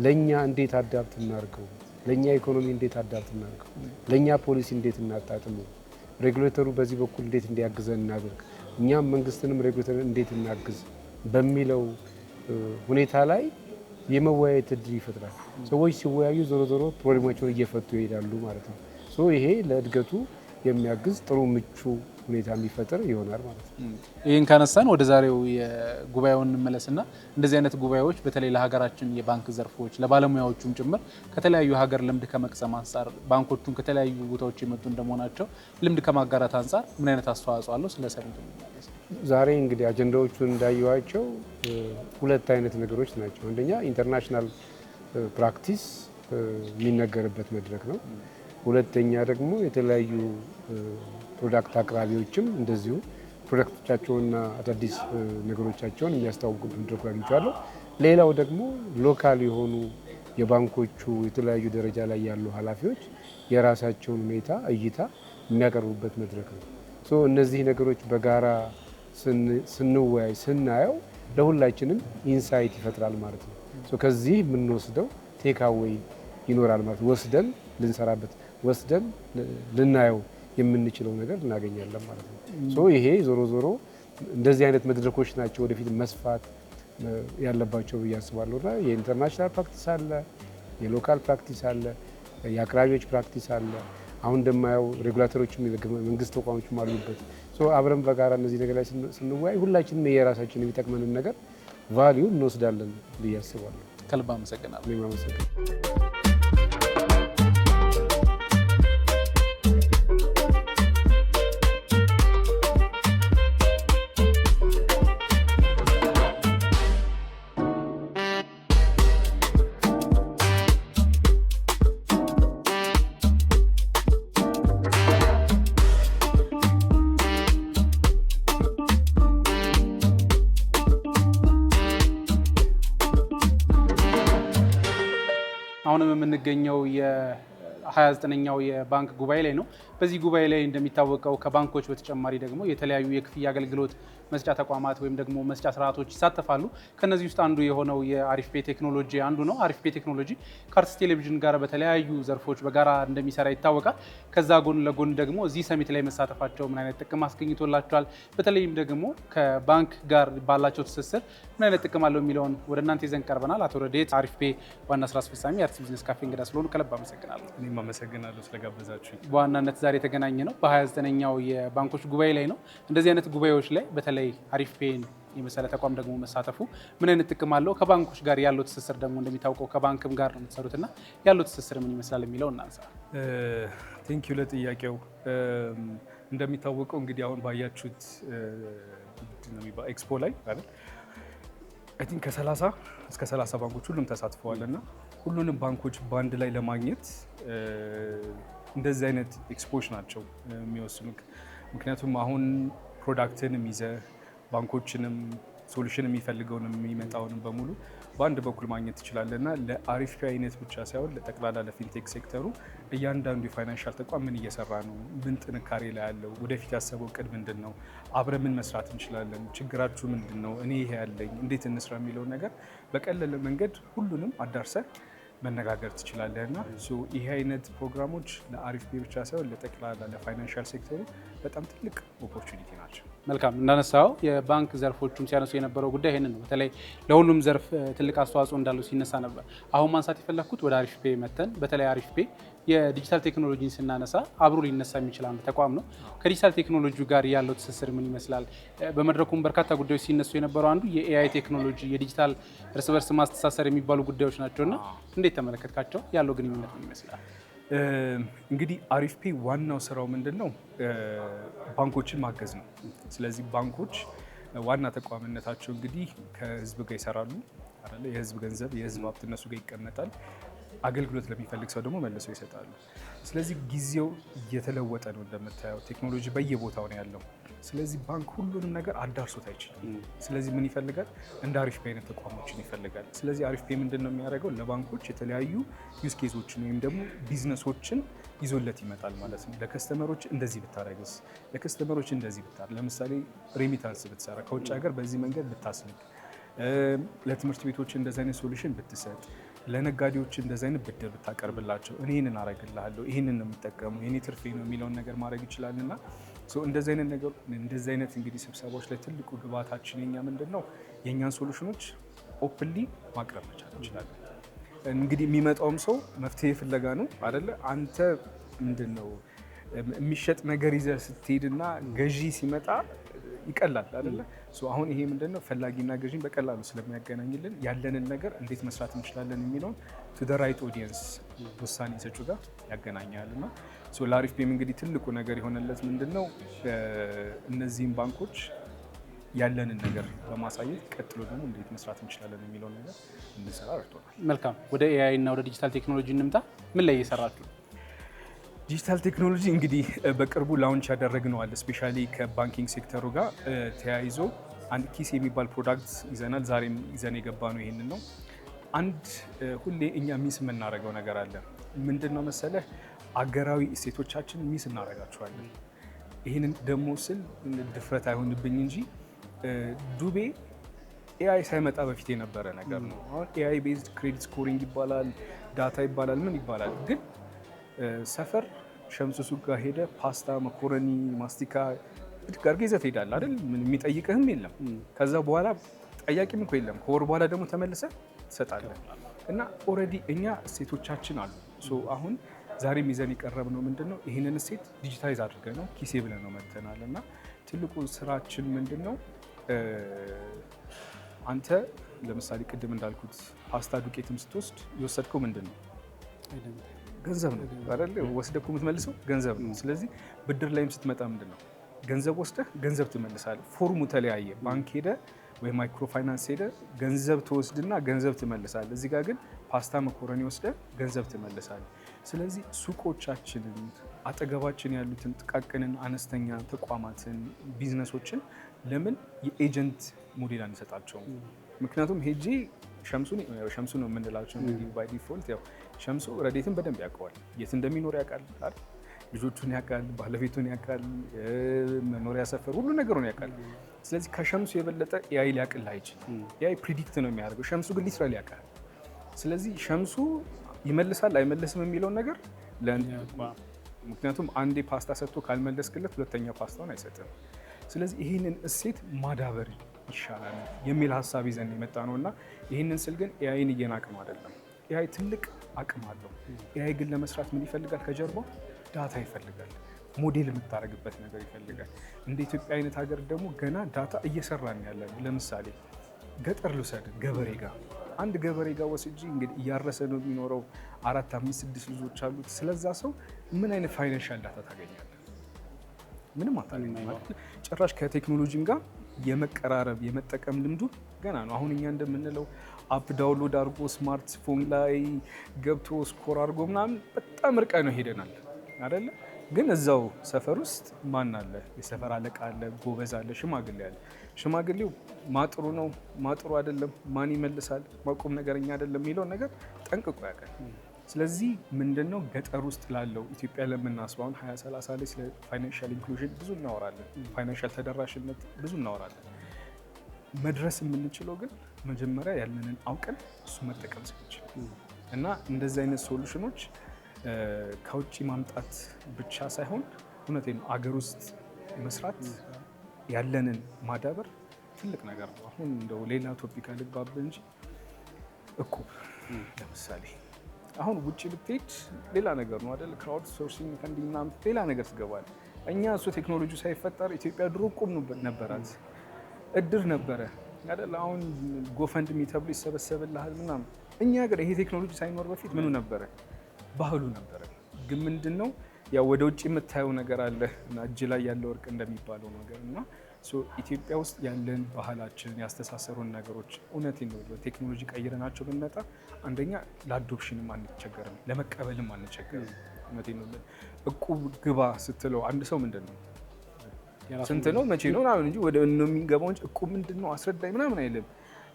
ለኛ እንዴት አዳፕት እናርገው፣ ለኛ ኢኮኖሚ እንዴት አዳፕት እናርገው፣ ለኛ ፖሊሲ እንዴት እናጣጥመው፣ ሬጉሌተሩ በዚህ በኩል እንዴት እንዲያግዘን እናደርግ፣ እኛም መንግስትንም ሬጉሌተር እንዴት እናግዝ በሚለው ሁኔታ ላይ የመወያየት እድል ይፈጥራል። ሰዎች ሲወያዩ ዞሮ ዞሮ ፕሮብሌማቸውን እየፈቱ ይሄዳሉ ማለት ነው። ይሄ ለእድገቱ የሚያግዝ ጥሩ ምቹ ሁኔታ የሚፈጥር ይሆናል ማለት ነው። ይህን ካነሳን ወደ ዛሬው የጉባኤውን እንመለስና እንደዚህ አይነት ጉባኤዎች በተለይ ለሀገራችን የባንክ ዘርፎች ለባለሙያዎቹም ጭምር ከተለያዩ ሀገር ልምድ ከመቅሰም አንጻር ባንኮቹም ከተለያዩ ቦታዎች የመጡ እንደመሆናቸው ልምድ ከማጋራት አንጻር ምን አይነት አስተዋጽኦ አለው? ስለ ሰሚቱ ዛሬ እንግዲህ አጀንዳዎቹን እንዳየዋቸው ሁለት አይነት ነገሮች ናቸው። አንደኛ ኢንተርናሽናል ፕራክቲስ የሚነገርበት መድረክ ነው። ሁለተኛ ደግሞ የተለያዩ ፕሮዳክት አቅራቢዎችም እንደዚሁ ፕሮዳክቶቻቸውንና አዳዲስ ነገሮቻቸውን የሚያስተዋውቁበት መድረክ አግኝቻለሁ። ሌላው ደግሞ ሎካል የሆኑ የባንኮቹ የተለያዩ ደረጃ ላይ ያሉ ኃላፊዎች የራሳቸውን ሁኔታ እይታ የሚያቀርቡበት መድረክ ነው። እነዚህ ነገሮች በጋራ ስንወያይ ስናየው ለሁላችንም ኢንሳይት ይፈጥራል ማለት ነው። ከዚህ የምንወስደው ቴካዌይ ይኖራል ማለት ወስደን ልንሰራበት ወስደን ልናየው የምንችለው ነገር እናገኛለን ማለት ነው። ይሄ ዞሮ ዞሮ እንደዚህ አይነት መድረኮች ናቸው ወደፊት መስፋት ያለባቸው ብዬ አስባለሁና የኢንተርናሽናል ፕራክቲስ አለ፣ የሎካል ፕራክቲስ አለ፣ የአቅራቢዎች ፕራክቲስ አለ። አሁን እንደማየው ሬጉላተሮችም መንግስት ተቋሞችም አሉበት። አብረን በጋራ እነዚህ ነገር ላይ ስንወያይ ሁላችንም የራሳችን የሚጠቅመንን ነገር ቫሊዩ እንወስዳለን ብዬ አስባለሁ። ከልብ አመሰግናለሁ። አሁንም የምንገኘው 29ኛው የባንክ ጉባኤ ላይ ነው። በዚህ ጉባኤ ላይ እንደሚታወቀው ከባንኮች በተጨማሪ ደግሞ የተለያዩ የክፍያ አገልግሎት መስጫ ተቋማት ወይም ደግሞ መስጫ ስርዓቶች ይሳተፋሉ። ከነዚህ ውስጥ አንዱ የሆነው የአሪፍ ፔ ቴክኖሎጂ አንዱ ነው። አሪፍ ፔ ቴክኖሎጂ ከአርትስ ቴሌቪዥን ጋር በተለያዩ ዘርፎች በጋራ እንደሚሰራ ይታወቃል። ከዛ ጎን ለጎን ደግሞ እዚህ ሰሚት ላይ መሳተፋቸው ምን አይነት ጥቅም አስገኝቶላቸዋል፣ በተለይም ደግሞ ከባንክ ጋር ባላቸው ትስስር ምን አይነት ጥቅም አለው የሚለውን ወደ እናንተ ይዘን ቀርበናል። አቶ ረድኤት አሪፍ ፔ ዋና ስራ አስፈጻሚ የአርትስ ቢዝነስ ካፌ እንግዳ ስለሆኑ ከልብ አመሰግናለሁ። እኔም አመሰግናለሁ ስለጋበዛችሁ። በዋናነት ዛሬ የተገናኘ ነው በ29ኛው የባንኮች ጉባኤ ላይ ነው። እንደዚህ አይነት ጉባኤዎች ላይ በተለይ አሪፍ ፔን የመሰለ ተቋም ደግሞ መሳተፉ ምን አይነት ጥቅም አለው? ከባንኮች ጋር ያለው ትስስር ደግሞ እንደሚታወቀው ከባንክም ጋር ነው የምትሰሩትና ያለው ትስስር ምን ይመስላል የሚለው እናንሳ። ቴንኪዩ ለጥያቄው። እንደሚታወቀው እንግዲህ አሁን ባያችሁት ኤክስፖ ላይ አይደል አይ ቲንክ ከ30 እስከ 30 ባንኮች ሁሉም ተሳትፈዋል እና ሁሉንም ባንኮች በአንድ ላይ ለማግኘት እንደዚህ አይነት ኤክስፖች ናቸው የሚወስኑ። ምክንያቱም አሁን ፕሮዳክትንም ይዘ ባንኮችንም ሶሉሽን የሚፈልገውን የሚመጣውንም በሙሉ በአንድ በኩል ማግኘት ትችላለህ እና ለአሪፍ ፔ አይነት ብቻ ሳይሆን ለጠቅላላ ለፊንቴክ ሴክተሩ እያንዳንዱ የፋይናንሻል ተቋም ምን እየሰራ ነው፣ ምን ጥንካሬ ላይ ያለው፣ ወደፊት ያሰበው እቅድ ምንድን ነው፣ አብረ ምን መስራት እንችላለን፣ ችግራችሁ ምንድን ነው፣ እኔ ይሄ ያለኝ እንዴት እንስራ የሚለውን ነገር በቀለለ መንገድ ሁሉንም አዳርሰህ መነጋገር ትችላለህ እና ይሄ አይነት ፕሮግራሞች ለአሪፍ ፔ ብቻ ሳይሆን ለጠቅላላ ለፋይናንሻል ሴክተሩ በጣም ትልቅ ኦፖርቹኒቲ ናቸው። መልካም እንዳነሳው የባንክ ዘርፎቹም ሲያነሱ የነበረው ጉዳይ ይህንን ነው። በተለይ ለሁሉም ዘርፍ ትልቅ አስተዋጽኦ እንዳለው ሲነሳ ነበር። አሁን ማንሳት የፈለግኩት ወደ አሪፍ ፔ መተን በተለይ አሪፍ ፔ የዲጂታል ቴክኖሎጂን ስናነሳ አብሮ ሊነሳ የሚችል አንድ ተቋም ነው። ከዲጂታል ቴክኖሎጂ ጋር ያለው ትስስር ምን ይመስላል? በመድረኩም በርካታ ጉዳዮች ሲነሱ የነበረው አንዱ የኤአይ ቴክኖሎጂ፣ የዲጂታል እርስ በርስ ማስተሳሰር የሚባሉ ጉዳዮች ናቸውና እንዴት ተመለከትካቸው? ያለው ግንኙነት ምን ይመስላል? እንግዲህ አሪፍ ፔ ዋናው ስራው ምንድን ነው? ባንኮችን ማገዝ ነው። ስለዚህ ባንኮች ዋና ተቋምነታቸው እንግዲህ ከህዝብ ጋር ይሰራሉ አይደለ? የህዝብ ገንዘብ የህዝብ ሀብት እነሱ ጋር ይቀመጣል። አገልግሎት ለሚፈልግ ሰው ደግሞ መልሰው ይሰጣሉ። ስለዚህ ጊዜው እየተለወጠ ነው። እንደምታየው ቴክኖሎጂ በየቦታው ነው ያለው። ስለዚህ ባንክ ሁሉንም ነገር አዳርሶት አይችልም። ስለዚህ ምን ይፈልጋል? እንደ አሪፍ ፔ አይነት ተቋሞችን ይፈልጋል። ስለዚህ አሪፍ ፔ ምንድን ነው የሚያደርገው? ለባንኮች የተለያዩ ዩዝ ኬዞችን ወይም ደግሞ ቢዝነሶችን ይዞለት ይመጣል ማለት ነው። ለከስተመሮች እንደዚህ ብታረግስ፣ ለከስተመሮች እንደዚህ ብታር፣ ለምሳሌ ሬሚታንስ ብትሰራ ከውጭ ሀገር በዚህ መንገድ ብታስልክ፣ ለትምህርት ቤቶች እንደዚህ አይነት ሶሉሽን ብትሰጥ፣ ለነጋዴዎች እንደዚህ አይነት ብድር ብታቀርብላቸው፣ እኔ ይህንን አረግልሃለሁ፣ ይህንን ነው የሚጠቀሙ፣ የኔ ትርፌ ነው የሚለውን ነገር ማድረግ ይችላልና እንደዚህ አይነት ነገር እንደዚህ አይነት እንግዲህ ስብሰባዎች ላይ ትልቁ ግብአታችን የኛ ምንድን ነው? የእኛን ሶሉሽኖች ኦፕንሊ ማቅረብ መቻል እንችላለን። እንግዲህ የሚመጣውም ሰው መፍትሄ ፍለጋ ነው አይደለ? አንተ ምንድን ነው የሚሸጥ ነገር ይዘህ ስትሄድና ገዢ ሲመጣ ይቀላል አይደለ? አሁን ይሄ ምንድን ነው ፈላጊና ገዢን በቀላሉ ስለሚያገናኝልን ያለንን ነገር እንዴት መስራት እንችላለን የሚለውን ቱ ዘ ራይት ኦዲየንስ ውሳኔ ሰጩ ጋር ያገናኛል እና ለአሪፍ ፔም እንግዲህ ትልቁ ነገር የሆነለት ምንድን ነው እነዚህም ባንኮች ያለንን ነገር በማሳየት ቀጥሎ ደግሞ እንዴት መስራት እንችላለን የሚለውን ነገር እንድንሰራ ረድቶናል። መልካም፣ ወደ ኤአይ እና ወደ ዲጂታል ቴክኖሎጂ እንምጣ። ምን ላይ እየሰራችሁ? ዲጂታል ቴክኖሎጂ እንግዲህ በቅርቡ ላውንች ያደረግነዋል። ስፔሻሊ ከባንኪንግ ሴክተሩ ጋር ተያይዞ አንድ ኪስ የሚባል ፕሮዳክት ይዘናል። ዛሬም ይዘን የገባ ነው ይሄንን ነው። አንድ ሁሌ እኛ ሚስ የምናደርገው ነገር አለ። ምንድን ነው መሰለህ? አገራዊ እሴቶቻችን ሚስ እናደርጋቸዋለን። ይህንን ደግሞ ስል ድፍረት አይሆንብኝ እንጂ ዱቤ ኤአይ ሳይመጣ በፊት የነበረ ነገር ነው። አሁን ኤአይ ቤዝድ ክሬዲት ስኮሪንግ ይባላል፣ ዳታ ይባላል፣ ምን ይባላል። ግን ሰፈር ሸምሱ ሱቅ ጋር ሄደ ፓስታ፣ መኮረኒ፣ ማስቲካ ብድግ አድርገህ ይዘህ ትሄዳለህ አይደል? ምን የሚጠይቅህም የለም። ከዛ በኋላ ጠያቂም እኮ የለም። ከወር በኋላ ደግሞ ተመልሰህ ትሰጣለህ። እና ኦልሬዲ እኛ እሴቶቻችን አሉ። አሁን ዛሬም ይዘን የቀረብነው ምንድን ነው? ይህንን እሴት ዲጂታይዝ አድርገን ነው ኪሴ ብለን ነው መጥተናል። እና ትልቁ ስራችን ምንድን ነው? አንተ ለምሳሌ ቅድም እንዳልኩት ፓስታ ዱቄትም ስትወስድ የወሰድከው ምንድን ነው? ገንዘብ ነው አይደል? ወስደህ እኮ የምትመልሰው ገንዘብ ነው። ስለዚህ ብድር ላይም ስትመጣ ምንድን ነው? ገንዘብ ወስደህ ገንዘብ ትመልሳለህ። ፎርሙ ተለያየ። ባንክ ሄደህ ወይ ማይክሮ ፋይናንስ ሄደህ ገንዘብ ትወስድና ገንዘብ ትመልሳለህ። እዚህ ጋር ግን ፓስታ መኮረኒ ወስደህ ገንዘብ ትመልሳለህ። ስለዚህ ሱቆቻችንን አጠገባችን ያሉትን ጥቃቅንን አነስተኛ ተቋማትን ቢዝነሶችን ለምን የኤጀንት ሞዴል አንሰጣቸውም? ምክንያቱም ሄጄ ሸምሱ ነው የምንላቸው እንግዲህ ባይ ዲፎልት ያው ሸምሱ ረዴትን በደንብ ያውቀዋል። የት እንደሚኖር ያውቃል አይደል? ልጆቹን ያውቃል፣ ባለቤቱን ያውቃል፣ መኖሪያ ሰፈር ሁሉ ነገሩን ያውቃል። ስለዚህ ከሸምሱ የበለጠ ኤአይ ሊያውቅልህ አይችልም። ኤአይ ፕሪዲክት ነው የሚያደርገው፣ ሸምሱ ግን ሊትራሊ ያውቃል። ስለዚህ ሸምሱ ይመልሳል አይመልስም የሚለውን ነገር ምክንያቱም አንዴ ፓስታ ሰጥቶ ካልመለስክለት ሁለተኛ ፓስታውን አይሰጥም። ስለዚህ ይህንን እሴት ማዳበር ይሻላል የሚል ሀሳብ ይዘን የመጣ ነው እና ይህንን ስል ግን ኤአይን እየናቅም አይደለም። ኤአይ ትልቅ አቅም አለው። ኤአይ ግን ለመስራት ምን ይፈልጋል? ከጀርባው ዳታ ይፈልጋል። ሞዴል የምታደርግበት ነገር ይፈልጋል። እንደ ኢትዮጵያ አይነት ሀገር ደግሞ ገና ዳታ እየሰራን ያለ ነው። ለምሳሌ ገጠር ልውሰድ፣ ገበሬ ጋር አንድ ገበሬ ጋር ወስጂ እንግዲህ እያረሰ ነው የሚኖረው 4፣ 5፣ 6 ልጆች አሉት። ስለዛ ሰው ምን አይነት ፋይናንሻል ዳታ ታገኛለህ? ምንም አታገኝም ማለት ጭራሽ ከቴክኖሎጂም ጋር የመቀራረብ የመጠቀም ልምዱ ገና ነው። አሁን እኛ እንደምንለው አፕ ዳውንሎድ አድርጎ ስማርትፎን ላይ ገብቶ ስኮር አድርጎ ምናምን በጣም ርቀ ነው ሄደናል አይደለ? ግን እዛው ሰፈር ውስጥ ማን አለ? የሰፈር አለቃ አለ፣ ጎበዝ አለ፣ ሽማግሌ አለ። ሽማግሌው ማጥሩ ነው ማጥሩ አይደለም፣ ማን ይመልሳል፣ ማቆም ነገረኛ አይደለም የሚለውን ነገር ጠንቅቆ ያውቃል። ስለዚህ ምንድነው ገጠር ውስጥ ላለው ኢትዮጵያ ለምናስበው አሁን 2030 ላይ ስለ ፋይናንሻል ኢንክሉዥን ብዙ እናወራለን፣ ፋይናንሻል ተደራሽነት ብዙ እናወራለን። መድረስ የምንችለው ግን መጀመሪያ ያለንን አውቀን እሱ መጠቀም ስንችል እና እንደዚህ አይነት ሶሉሽኖች ከውጭ ማምጣት ብቻ ሳይሆን እውነቴን ነው አገር ውስጥ መስራት ያለንን ማዳበር ትልቅ ነገር ነው። አሁን እንደው ሌላ ቶፒክ አልግባብ እንጂ እቁብ ለምሳሌ አሁን ውጭ ብትሄድ ሌላ ነገር ነው አይደል? ክራውድ ሶርሲንግ ፈንዲንግ ምናምን ሌላ ነገር ትገባል። እኛ እሱ ቴክኖሎጂ ሳይፈጠር ኢትዮጵያ ድሮ እቁብ ነበራት፣ እድር ነበረ አይደል? አሁን ጎፈንድሚ ተብሎ ይሰበሰብልሃል ምናምን። እኛ ሀገር ይሄ ቴክኖሎጂ ሳይኖር በፊት ምኑ ነበረ? ባህሉ ነበረ። ግን ምንድነው ያው ወደ ውጭ የምታየው ነገር አለ እና እጅ ላይ ያለው ወርቅ እንደሚባለው ነገር እና ኢትዮጵያ ውስጥ ያለን ባህላችንን ያስተሳሰሩን ነገሮች እውነቴን ነው ቴክኖሎጂ ቀይረናቸው ብንመጣ አንደኛ ለአዶፕሽንም አንቸገርም፣ ለመቀበልም አንቸገርም። እውነቴን ነው እቁብ ግባ ስትለው አንድ ሰው ምንድን ነው ስንት ነው መቼ ነው ምናምን እንጂ ወደ ነው የሚገባው እንጂ እቁብ ምንድን ነው አስረዳኝ ምናምን አይልም።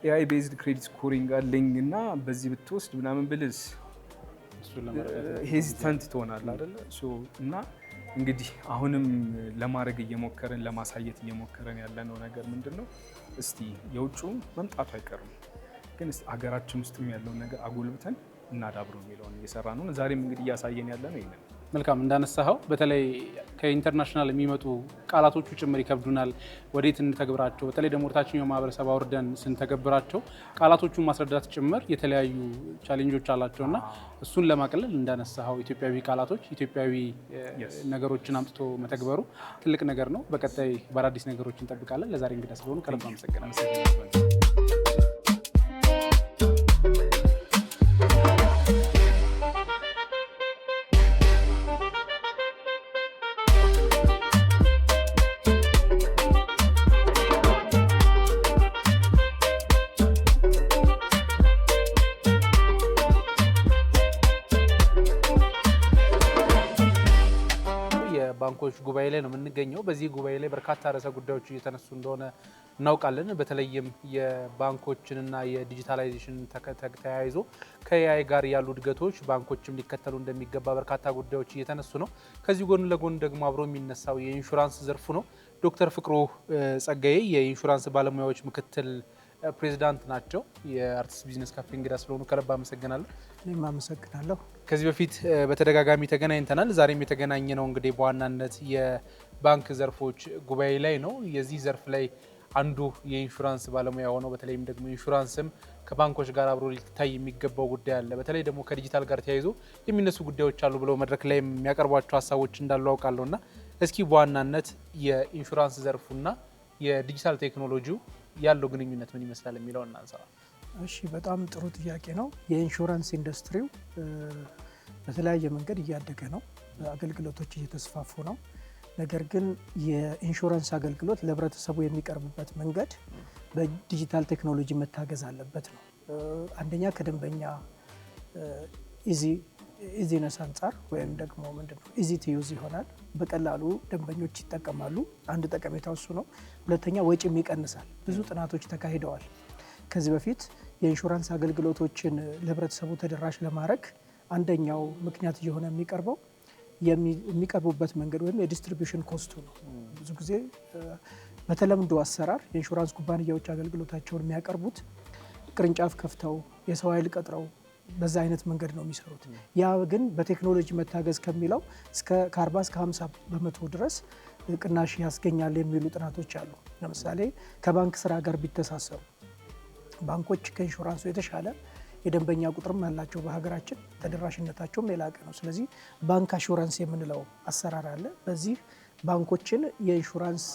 ኤአይ ቤዝድ ክሬዲት ስኮሪንግ አለኝ እና በዚህ ብትወስድ ምናምን ብልስ ሄዚታንት ትሆናለህ አይደለ? እና እንግዲህ አሁንም ለማድረግ እየሞከረን ለማሳየት እየሞከረን ያለነው ነገር ምንድን ነው? እስቲ የውጭው መምጣቱ አይቀርም፣ ግን ሀገራችን ውስጥም ያለውን ነገር አጎልብተን እናዳብረው የሚለውን እየሰራ ነው። ዛሬም እንግዲህ እያሳየን ያለ ነው ይሄንን። መልካም እንዳነሳኸው በተለይ ከኢንተርናሽናል የሚመጡ ቃላቶቹ ጭምር ይከብዱናል። ወዴት እንተግብራቸው? በተለይ ደግሞ ታችኛው ማህበረሰብ አውርደን ስንተገብራቸው ቃላቶቹን ማስረዳት ጭምር የተለያዩ ቻሌንጆች አላቸውና እሱን ለማቅለል እንዳነሳኸው ኢትዮጵያዊ ቃላቶች ኢትዮጵያዊ ነገሮችን አምጥቶ መተግበሩ ትልቅ ነገር ነው። በቀጣይ በአዳዲስ ነገሮች እንጠብቃለን። ለዛሬ እንግዳ ስለሆኑ ከልብ አመሰግናለሁ። ባንኮች ጉባኤ ላይ ነው የምንገኘው። በዚህ ጉባኤ ላይ በርካታ ርዕሰ ጉዳዮች እየተነሱ እንደሆነ እናውቃለን። በተለይም የባንኮችንና የዲጂታላይዜሽን ተያይዞ ከኤአይ ጋር ያሉ እድገቶች ባንኮችም ሊከተሉ እንደሚገባ በርካታ ጉዳዮች እየተነሱ ነው። ከዚህ ጎን ለጎን ደግሞ አብሮ የሚነሳው የኢንሹራንስ ዘርፉ ነው። ዶክተር ፍቅሩ ጸጋዬ የኢንሹራንስ ባለሙያዎች ምክትል ፕሬዚዳንት ናቸው። የአርትስ ቢዝነስ ካፌ እንግዳ ስለሆኑ ከልብ አመሰግናለሁ። እኔም አመሰግናለሁ። ከዚህ በፊት በተደጋጋሚ ተገናኝተናል። ዛሬም የተገናኘ ነው እንግዲህ በዋናነት የባንክ ዘርፎች ጉባኤ ላይ ነው። የዚህ ዘርፍ ላይ አንዱ የኢንሹራንስ ባለሙያ ሆነው በተለይም ደግሞ ኢንሹራንስም ከባንኮች ጋር አብሮ ሊታይ የሚገባው ጉዳይ አለ። በተለይ ደግሞ ከዲጂታል ጋር ተያይዞ የሚነሱ ጉዳዮች አሉ ብለው መድረክ ላይ የሚያቀርቧቸው ሀሳቦች እንዳሉ አውቃለሁና እስኪ በዋናነት የኢንሹራንስ ዘርፉና የዲጂታል ቴክኖሎጂው ያለው ግንኙነት ምን ይመስላል የሚለው እናንሳ። እሺ፣ በጣም ጥሩ ጥያቄ ነው። የኢንሹራንስ ኢንዱስትሪው በተለያየ መንገድ እያደገ ነው። አገልግሎቶች እየተስፋፉ ነው። ነገር ግን የኢንሹራንስ አገልግሎት ለህብረተሰቡ የሚቀርብበት መንገድ በዲጂታል ቴክኖሎጂ መታገዝ አለበት ነው። አንደኛ ከደንበኛ ኢዚነስ አንጻር ወይም ደግሞ ምንድነው ኢዚ ቱ ዩዝ ይሆናል። በቀላሉ ደንበኞች ይጠቀማሉ። አንድ ጠቀሜታው እሱ ነው። ሁለተኛ ወጪም ይቀንሳል። ብዙ ጥናቶች ተካሂደዋል። ከዚህ በፊት የኢንሹራንስ አገልግሎቶችን ለህብረተሰቡ ተደራሽ ለማድረግ አንደኛው ምክንያት እየሆነ የሚቀርበው የሚቀርቡበት መንገድ ወይም የዲስትሪቢዩሽን ኮስቱ ነው። ብዙ ጊዜ በተለምዶ አሰራር የኢንሹራንስ ኩባንያዎች አገልግሎታቸውን የሚያቀርቡት ቅርንጫፍ ከፍተው የሰው ኃይል ቀጥረው በዛ አይነት መንገድ ነው የሚሰሩት። ያ ግን በቴክኖሎጂ መታገዝ ከሚለው ከ40 እስከ 50 በመቶ ድረስ ቅናሽ ያስገኛል የሚሉ ጥናቶች አሉ። ለምሳሌ ከባንክ ስራ ጋር ቢተሳሰሩ ባንኮች ከኢንሹራንሱ የተሻለ የደንበኛ ቁጥርም ያላቸው በሀገራችን ተደራሽነታቸውም የላቀ ነው። ስለዚህ ባንክ አሹራንስ የምንለው አሰራር አለ። በዚህ ባንኮችን የኢንሹራንስ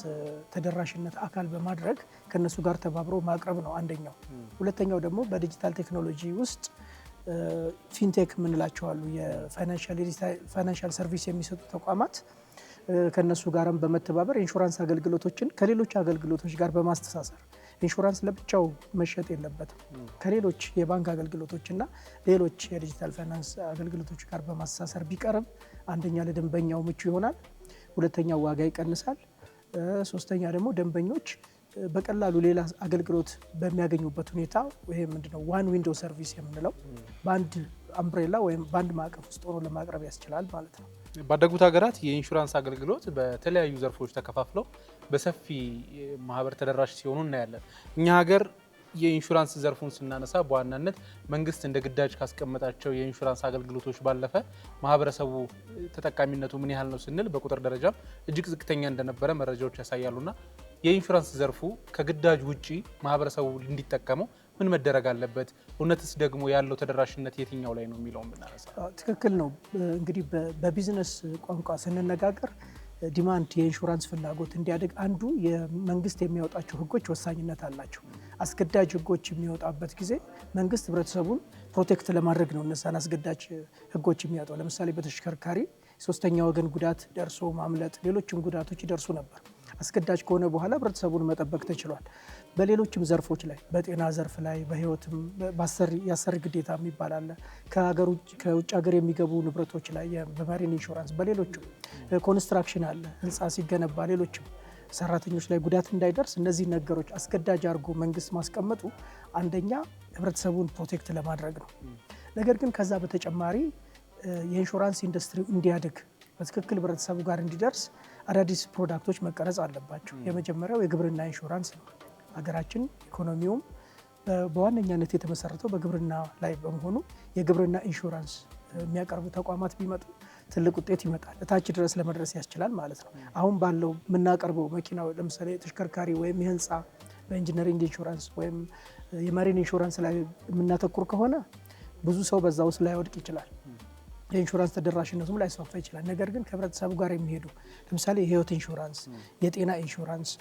ተደራሽነት አካል በማድረግ ከነሱ ጋር ተባብሮ ማቅረብ ነው አንደኛው። ሁለተኛው ደግሞ በዲጂታል ቴክኖሎጂ ውስጥ ፊንቴክ የምንላቸው አሉ። የፋይናንሻል ሰርቪስ የሚሰጡ ተቋማት ከነሱ ጋርም በመተባበር ኢንሹራንስ አገልግሎቶችን ከሌሎች አገልግሎቶች ጋር በማስተሳሰር ኢንሹራንስ ለብቻው መሸጥ የለበትም። ከሌሎች የባንክ አገልግሎቶችና ሌሎች የዲጂታል ፋይናንስ አገልግሎቶች ጋር በማስተሳሰር ቢቀርብ አንደኛ ለደንበኛው ምቹ ይሆናል፣ ሁለተኛ ዋጋ ይቀንሳል፣ ሶስተኛ ደግሞ ደንበኞች በቀላሉ ሌላ አገልግሎት በሚያገኙበት ሁኔታ ይሄ ምንድነው ዋን ዊንዶ ሰርቪስ የምንለው በአንድ አምብሬላ ወይም በአንድ ማዕቀፍ ውስጥ ሆኖ ለማቅረብ ያስችላል ማለት ነው። ባደጉት ሀገራት የኢንሹራንስ አገልግሎት በተለያዩ ዘርፎች ተከፋፍለው በሰፊ ማህበር ተደራሽ ሲሆኑ እናያለን። እኛ ሀገር የኢንሹራንስ ዘርፉን ስናነሳ በዋናነት መንግስት እንደ ግዳጅ ካስቀመጣቸው የኢንሹራንስ አገልግሎቶች ባለፈ ማህበረሰቡ ተጠቃሚነቱ ምን ያህል ነው ስንል በቁጥር ደረጃም እጅግ ዝቅተኛ እንደነበረ መረጃዎች ያሳያሉና የኢንሹራንስ ዘርፉ ከግዳጅ ውጪ ማህበረሰቡ እንዲጠቀመው ምን መደረግ አለበት? እውነትስ ደግሞ ያለው ተደራሽነት የትኛው ላይ ነው የሚለውን ብናነሳ ትክክል ነው። እንግዲህ በቢዝነስ ቋንቋ ስንነጋገር ዲማንድ የኢንሹራንስ ፍላጎት እንዲያድግ አንዱ የመንግስት የሚያወጣቸው ህጎች ወሳኝነት አላቸው። አስገዳጅ ህጎች የሚወጣበት ጊዜ መንግስት ህብረተሰቡን ፕሮቴክት ለማድረግ ነው እነዛን አስገዳጅ ህጎች የሚያወጣው። ለምሳሌ በተሽከርካሪ ሶስተኛ ወገን ጉዳት ደርሶ ማምለጥ፣ ሌሎችም ጉዳቶች ይደርሱ ነበር። አስገዳጅ ከሆነ በኋላ ህብረተሰቡን መጠበቅ ተችሏል። በሌሎችም ዘርፎች ላይ በጤና ዘርፍ ላይ በህይወትም የአሰሪ ግዴታ የሚባል አለ። ከውጭ ሀገር የሚገቡ ንብረቶች ላይ በማሪን ኢንሹራንስ፣ በሌሎችም ኮንስትራክሽን አለ፣ ህንፃ ሲገነባ ሌሎችም ሰራተኞች ላይ ጉዳት እንዳይደርስ እነዚህ ነገሮች አስገዳጅ አድርጎ መንግስት ማስቀመጡ አንደኛ ህብረተሰቡን ፕሮቴክት ለማድረግ ነው። ነገር ግን ከዛ በተጨማሪ የኢንሹራንስ ኢንዱስትሪው እንዲያድግ በትክክል ህብረተሰቡ ጋር እንዲደርስ አዳዲስ ፕሮዳክቶች መቀረጽ አለባቸው። የመጀመሪያው የግብርና ኢንሹራንስ ነው። ሀገራችን ኢኮኖሚውም በዋነኛነት የተመሰረተው በግብርና ላይ በመሆኑ የግብርና ኢንሹራንስ የሚያቀርቡ ተቋማት ቢመጡ ትልቅ ውጤት ይመጣል፣ እታች ድረስ ለመድረስ ያስችላል ማለት ነው። አሁን ባለው የምናቀርበው መኪና ለምሳሌ ተሽከርካሪ ወይም የህንፃ በኢንጂነሪንግ ኢንሹራንስ ወይም የማሪን ኢንሹራንስ ላይ የምናተኩር ከሆነ ብዙ ሰው በዛ ውስጥ ላይወድቅ ይችላል፣ የኢንሹራንስ ተደራሽነቱም ላይስፋፋ ይችላል። ነገር ግን ከህብረተሰቡ ጋር የሚሄዱ ለምሳሌ የህይወት ኢንሹራንስ፣ የጤና ኢንሹራንስ፣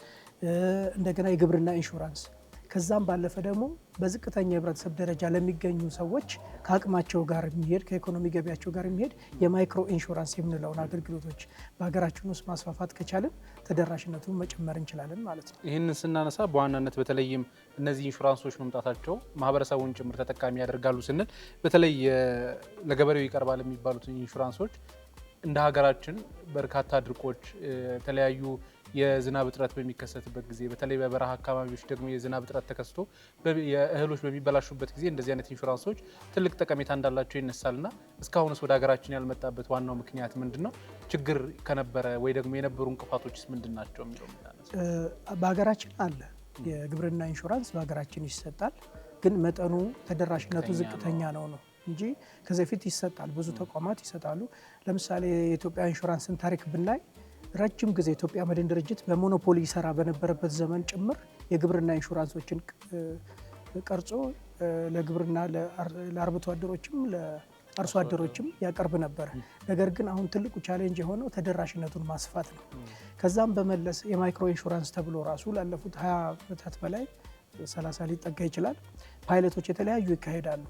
እንደገና የግብርና ኢንሹራንስ ከዛም ባለፈ ደግሞ በዝቅተኛ የህብረተሰብ ደረጃ ለሚገኙ ሰዎች ከአቅማቸው ጋር የሚሄድ ከኢኮኖሚ ገቢያቸው ጋር የሚሄድ የማይክሮ ኢንሹራንስ የምንለውን አገልግሎቶች በሀገራችን ውስጥ ማስፋፋት ከቻልን ተደራሽነቱን መጨመር እንችላለን ማለት ነው። ይህንን ስናነሳ በዋናነት በተለይም እነዚህ ኢንሹራንሶች መምጣታቸው ማህበረሰቡን ጭምር ተጠቃሚ ያደርጋሉ ስንል በተለይ ለገበሬው ይቀርባል የሚባሉት ኢንሹራንሶች እንደ ሀገራችን በርካታ ድርቆች፣ የተለያዩ የዝናብ እጥረት በሚከሰትበት ጊዜ በተለይ በበረሃ አካባቢዎች ደግሞ የዝናብ እጥረት ተከስቶ የእህሎች በሚበላሹበት ጊዜ እንደዚህ አይነት ኢንሹራንሶች ትልቅ ጠቀሜታ እንዳላቸው ይነሳልና እስካሁንስ ወደ ሀገራችን ያልመጣበት ዋናው ምክንያት ምንድን ነው? ችግር ከነበረ ወይ ደግሞ የነበሩ እንቅፋቶችስ ምንድን ናቸው የሚለው በሀገራችን አለ። የግብርና ኢንሹራንስ በሀገራችን ይሰጣል፣ ግን መጠኑ ተደራሽነቱ ዝቅተኛ ነው እንጂ ከዚህ በፊት ይሰጣል። ብዙ ተቋማት ይሰጣሉ። ለምሳሌ የኢትዮጵያ ኢንሹራንስን ታሪክ ብናይ ረጅም ጊዜ ኢትዮጵያ መድን ድርጅት በሞኖፖሊ ይሰራ በነበረበት ዘመን ጭምር የግብርና ኢንሹራንሶችን ቀርጾ ለግብርና ለአርብቶ አደሮችም ለአርሶ አደሮችም ያቀርብ ነበር። ነገር ግን አሁን ትልቁ ቻሌንጅ የሆነው ተደራሽነቱን ማስፋት ነው። ከዛም በመለስ የማይክሮ ኢንሹራንስ ተብሎ ራሱ ላለፉት 20 ዓመታት በላይ 30 ሊጠጋ ይችላል ፓይለቶች የተለያዩ ይካሄዳሉ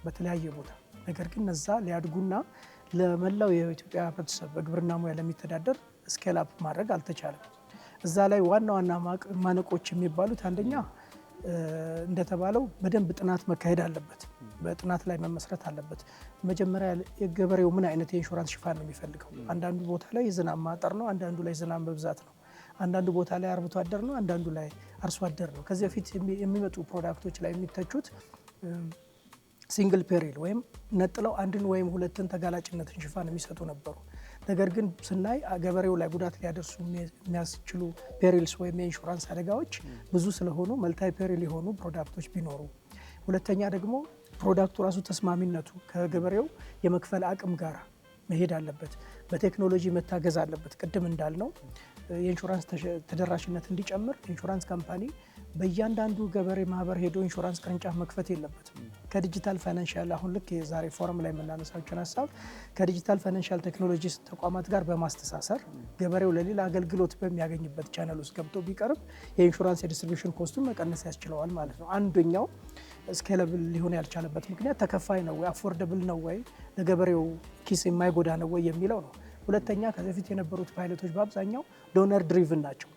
በተለያየ ቦታ። ነገር ግን እነዛ ሊያድጉና ለመላው የኢትዮጵያ ህብረተሰብ በግብርና ሙያ ለሚተዳደር ስኬል አፕ ማድረግ አልተቻለም። እዛ ላይ ዋና ዋና ማነቆች የሚባሉት አንደኛ እንደተባለው በደንብ ጥናት መካሄድ አለበት፣ በጥናት ላይ መመስረት አለበት። መጀመሪያ የገበሬው ምን አይነት የኢንሹራንስ ሽፋን ነው የሚፈልገው? አንዳንዱ ቦታ ላይ የዝናብ ማጠር ነው፣ አንዳንዱ ላይ ዝናብ በብዛት ነው፣ አንዳንዱ ቦታ ላይ አርብቶ አደር ነው፣ አንዳንዱ ላይ አርሶ አደር ነው። ከዚህ በፊት የሚመጡ ፕሮዳክቶች ላይ የሚተቹት ሲንግል ፔሪል ወይም ነጥለው አንድን ወይም ሁለትን ተጋላጭነትን ሽፋን የሚሰጡ ነበሩ። ነገር ግን ስናይ ገበሬው ላይ ጉዳት ሊያደርሱ የሚያስችሉ ፔሪልስ ወይም የኢንሹራንስ አደጋዎች ብዙ ስለሆኑ መልታይ ፔሪል የሆኑ ፕሮዳክቶች ቢኖሩ፣ ሁለተኛ ደግሞ ፕሮዳክቱ ራሱ ተስማሚነቱ ከገበሬው የመክፈል አቅም ጋር መሄድ አለበት፣ በቴክኖሎጂ መታገዝ አለበት። ቅድም እንዳልነው የኢንሹራንስ ተደራሽነት እንዲጨምር ኢንሹራንስ ካምፓኒ በእያንዳንዱ ገበሬ ማህበር ሄዶ ኢንሹራንስ ቅርንጫፍ መክፈት የለበትም። ከዲጂታል ፋይናንሻል አሁን ልክ የዛሬ ፎረም ላይ የምናነሳቸውን ሀሳብ ከዲጂታል ፋይናንሻል ቴክኖሎጂ ተቋማት ጋር በማስተሳሰር ገበሬው ለሌላ አገልግሎት በሚያገኝበት ቻነል ውስጥ ገብቶ ቢቀርብ የኢንሹራንስ የዲስትሪቢዩሽን ኮስቱን መቀነስ ያስችለዋል ማለት ነው። አንደኛው ስኬለብል ሊሆን ያልቻለበት ምክንያት ተከፋይ ነው ወይ አፎርደብል ነው ወይ ለገበሬው ኪስ የማይጎዳ ነው ወይ የሚለው ነው። ሁለተኛ ከዚህ በፊት የነበሩት ፓይለቶች በአብዛኛው ዶነር ድሪቭን ናቸው።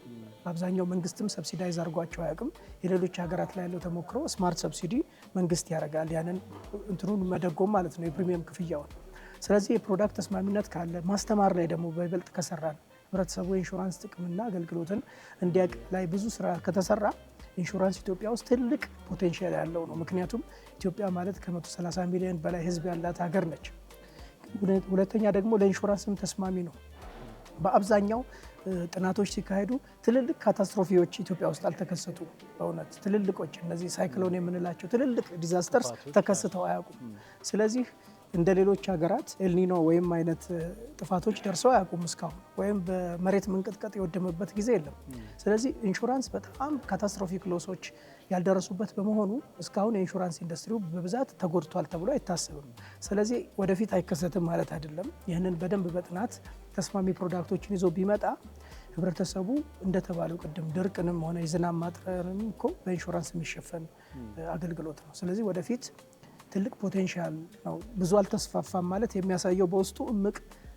በአብዛኛው መንግስትም ሰብሲዳይዝ አድርጓቸው አያውቅም። የሌሎች ሀገራት ላይ ያለው ተሞክሮ ስማርት ሰብሲዲ መንግስት ያደርጋል፣ ያንን እንትኑን መደጎም ማለት ነው የፕሪሚየም ክፍያውን። ስለዚህ የፕሮዳክት ተስማሚነት ካለ ማስተማር ላይ ደግሞ በይበልጥ ከሰራን ህብረተሰቡ የኢንሹራንስ ጥቅምና አገልግሎትን እንዲያውቅ ላይ ብዙ ስራ ከተሰራ ኢንሹራንስ ኢትዮጵያ ውስጥ ትልቅ ፖቴንሻል ያለው ነው። ምክንያቱም ኢትዮጵያ ማለት ከ130 ሚሊዮን በላይ ህዝብ ያላት ሀገር ነች። ሁለተኛ ደግሞ ለኢንሹራንስም ተስማሚ ነው። በአብዛኛው ጥናቶች ሲካሄዱ ትልልቅ ካታስትሮፊዎች ኢትዮጵያ ውስጥ አልተከሰቱም። በእውነት ትልልቆች እነዚህ ሳይክሎን የምንላቸው ትልልቅ ዲዛስተርስ ተከስተው አያውቁም። ስለዚህ እንደ ሌሎች ሀገራት ኤልኒኖ ወይም አይነት ጥፋቶች ደርሰው አያውቁም እስካሁን፣ ወይም በመሬት መንቀጥቀጥ የወደመበት ጊዜ የለም። ስለዚህ ኢንሹራንስ በጣም ካታስትሮፊክ ሎሶች ያልደረሱበት በመሆኑ እስካሁን የኢንሹራንስ ኢንዱስትሪው በብዛት ተጎድቷል ተብሎ አይታሰብም። ስለዚህ ወደፊት አይከሰትም ማለት አይደለም። ይህንን በደንብ በጥናት ተስማሚ ፕሮዳክቶችን ይዞ ቢመጣ ህብረተሰቡ እንደተባለው ቅድም ድርቅንም ሆነ የዝናብ ማጥረንም እኮ በኢንሹራንስ የሚሸፈን አገልግሎት ነው። ስለዚህ ወደፊት ትልቅ ፖቴንሻል ነው። ብዙ አልተስፋፋም ማለት የሚያሳየው በውስጡ እምቅ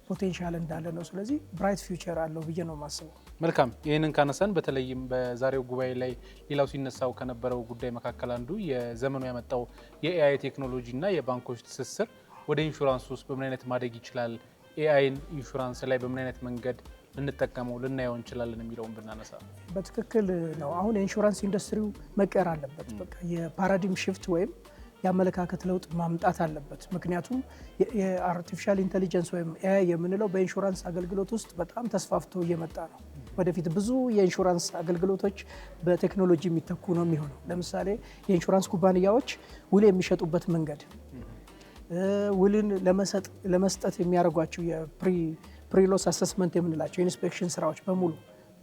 ፖቴንሻል እንዳለ ነው። ስለዚህ ብራይት ፊውቸር አለው ብዬ ነው የማስበው። መልካም። ይህንን ካነሳን በተለይም በዛሬው ጉባኤ ላይ ሌላው ሲነሳው ከነበረው ጉዳይ መካከል አንዱ የዘመኑ ያመጣው የኤአይ ቴክኖሎጂ እና የባንኮች ትስስር ወደ ኢንሹራንስ ውስጥ በምን አይነት ማደግ ይችላል፣ ኤአይን ኢንሹራንስ ላይ በምን አይነት መንገድ ልንጠቀመው ልናየው እንችላለን የሚለውን ብናነሳ በትክክል ነው። አሁን የኢንሹራንስ ኢንዱስትሪው መቀየር አለበት። በቃ የፓራዲም ሽፍት ወይም የአመለካከት ለውጥ ማምጣት አለበት። ምክንያቱም የአርቲፊሻል ኢንቴሊጀንስ ወይም ኤአይ የምንለው በኢንሹራንስ አገልግሎት ውስጥ በጣም ተስፋፍቶ እየመጣ ነው። ወደፊት ብዙ የኢንሹራንስ አገልግሎቶች በቴክኖሎጂ የሚተኩ ነው የሚሆነው። ለምሳሌ የኢንሹራንስ ኩባንያዎች ውል የሚሸጡበት መንገድ፣ ውልን ለመስጠት የሚያደርጓቸው የፕሪሎስ አሰስመንት የምንላቸው የኢንስፔክሽን ስራዎች በሙሉ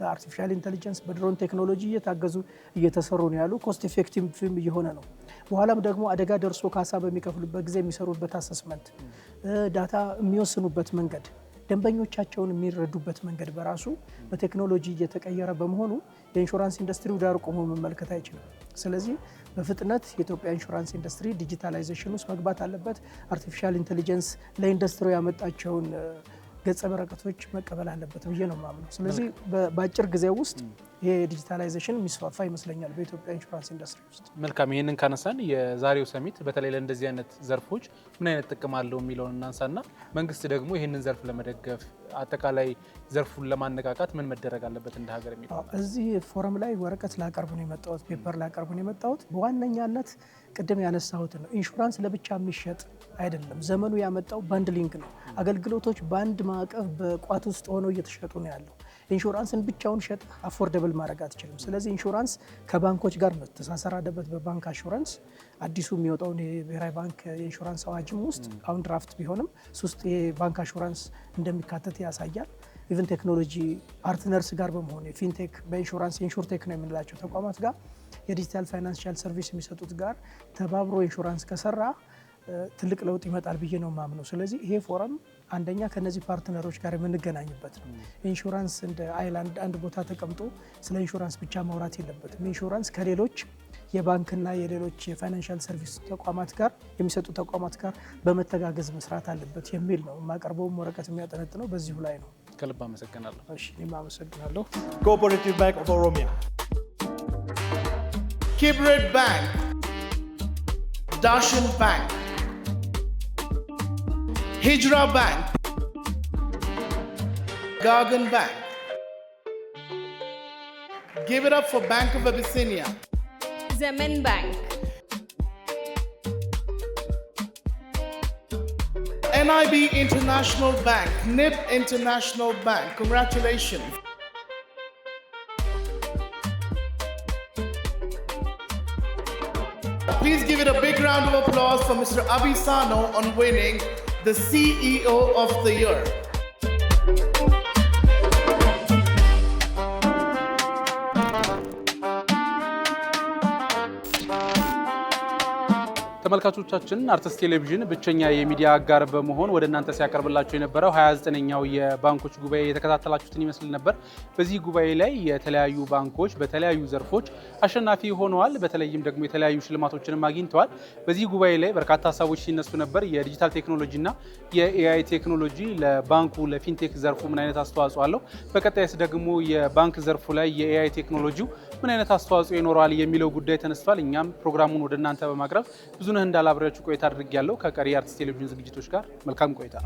በአርቲፊሻል ኢንቴሊጀንስ በድሮን ቴክኖሎጂ እየታገዙ እየተሰሩ ነው ያሉ። ኮስት ኢፌክቲቭም እየሆነ ነው። በኋላም ደግሞ አደጋ ደርሶ ካሳ በሚከፍሉበት ጊዜ የሚሰሩበት አሰስመንት፣ ዳታ የሚወስኑበት መንገድ፣ ደንበኞቻቸውን የሚረዱበት መንገድ በራሱ በቴክኖሎጂ እየተቀየረ በመሆኑ የኢንሹራንስ ኢንዱስትሪው ዳር ቆሞ መመልከት አይችልም። ስለዚህ በፍጥነት የኢትዮጵያ ኢንሹራንስ ኢንዱስትሪ ዲጂታላይዜሽን ውስጥ መግባት አለበት። አርቲፊሻል ኢንቴሊጀንስ ለኢንዱስትሪው ያመጣቸውን ገጸ በረከቶች መቀበል አለበት ብዬ ነው የማምነው። ስለዚህ በአጭር ጊዜ ውስጥ ይሄ ዲጂታላይዜሽን የሚስፋፋ ይመስለኛል በኢትዮጵያ ኢንሹራንስ ኢንዱስትሪ ውስጥ። መልካም። ይህንን ካነሳን የዛሬው ሰሚት በተለይ ለእንደዚህ አይነት ዘርፎች ምን አይነት ጥቅም አለው የሚለውን እናንሳና መንግስት ደግሞ ይህንን ዘርፍ ለመደገፍ አጠቃላይ ዘርፉን ለማነቃቃት ምን መደረግ አለበት እንደ ሀገር የሚለው እዚህ ፎረም ላይ ወረቀት ላቀርብ ነው የመጣሁት፣ ፔፐር ላቀርብ ነው የመጣሁት። በዋነኛነት ቅድም ያነሳሁት ነው። ኢንሹራንስ ለብቻ የሚሸጥ አይደለም። ዘመኑ ያመጣው ባንድሊንግ ነው። አገልግሎቶች በአንድ ማዕቀፍ በቋት ውስጥ ሆነው እየተሸጡ ነው ያለው። ኢንሹራንስን ብቻውን ሸጥ አፎርደብል ማድረግ አትችልም። ስለዚህ ኢንሹራንስ ከባንኮች ጋር መተሳሰር አለበት። በባንክ አሹራንስ አዲሱ የሚወጣውን የብሔራዊ ባንክ የኢንሹራንስ አዋጅም ውስጥ አሁን ድራፍት ቢሆንም ውስጥ የባንክ አሹራንስ እንደሚካተት ያሳያል። ኢቨን ቴክኖሎጂ ፓርትነርስ ጋር በመሆን የፊንቴክ በኢንሹራንስ ኢንሹርቴክ ነው የምንላቸው ተቋማት ጋር የዲጂታል ፋይናንሻል ሰርቪስ የሚሰጡት ጋር ተባብሮ ኢንሹራንስ ከሰራ ትልቅ ለውጥ ይመጣል ብዬ ነው የማምነው። ስለዚህ ይሄ ፎረም አንደኛ ከነዚህ ፓርትነሮች ጋር የምንገናኝበት ነው። ኢንሹራንስ እንደ አይላንድ አንድ ቦታ ተቀምጦ ስለ ኢንሹራንስ ብቻ ማውራት የለበትም። ኢንሹራንስ ከሌሎች የባንክና የሌሎች የፋይናንሻል ሰርቪስ ተቋማት ጋር የሚሰጡ ተቋማት ጋር በመተጋገዝ መስራት አለበት የሚል ነው። የማቀርበውም ወረቀት የሚያጠነጥነው በዚሁ ላይ ነው። ከልብ አመሰግናለሁ። እሺ፣ እኔም አመሰግናለሁ። Cooperative Bank of Oromia, Kibret Bank, Dashan Bank, Hijra Bank, Gagan Bank. Give it up for Bank of Abyssinia, Zemen Bank, NIB International Bank, NIB International Bank. Congratulations. Please give it a big round of applause for Mr. Abisano on winning the CEO of the Year. ተመልካቾቻችን አርትስ ቴሌቪዥን ብቸኛ የሚዲያ አጋር በመሆን ወደ እናንተ ሲያቀርብላችሁ የነበረው 29ኛው የባንኮች ጉባኤ የተከታተላችሁትን ይመስል ነበር። በዚህ ጉባኤ ላይ የተለያዩ ባንኮች በተለያዩ ዘርፎች አሸናፊ ሆነዋል። በተለይም ደግሞ የተለያዩ ሽልማቶችንም አግኝተዋል። በዚህ ጉባኤ ላይ በርካታ ሀሳቦች ሲነሱ ነበር። የዲጂታል ቴክኖሎጂና የኤአይ ቴክኖሎጂ ለባንኩ ለፊንቴክ ዘርፉ ምን አይነት አስተዋጽኦ አለው፣ በቀጣይስ ደግሞ የባንክ ዘርፉ ላይ የኤአይ ቴክኖሎጂው ምን አይነት አስተዋጽኦ ይኖረዋል የሚለው ጉዳይ ተነስቷል። እኛም ፕሮግራሙን ወደ እናንተ በማቅረብ ብዙ እንዳላብራችሁ ቆይታ አድርጌያለሁ። ከቀሪ አርትስ ቴሌቪዥን ዝግጅቶች ጋር መልካም ቆይታ።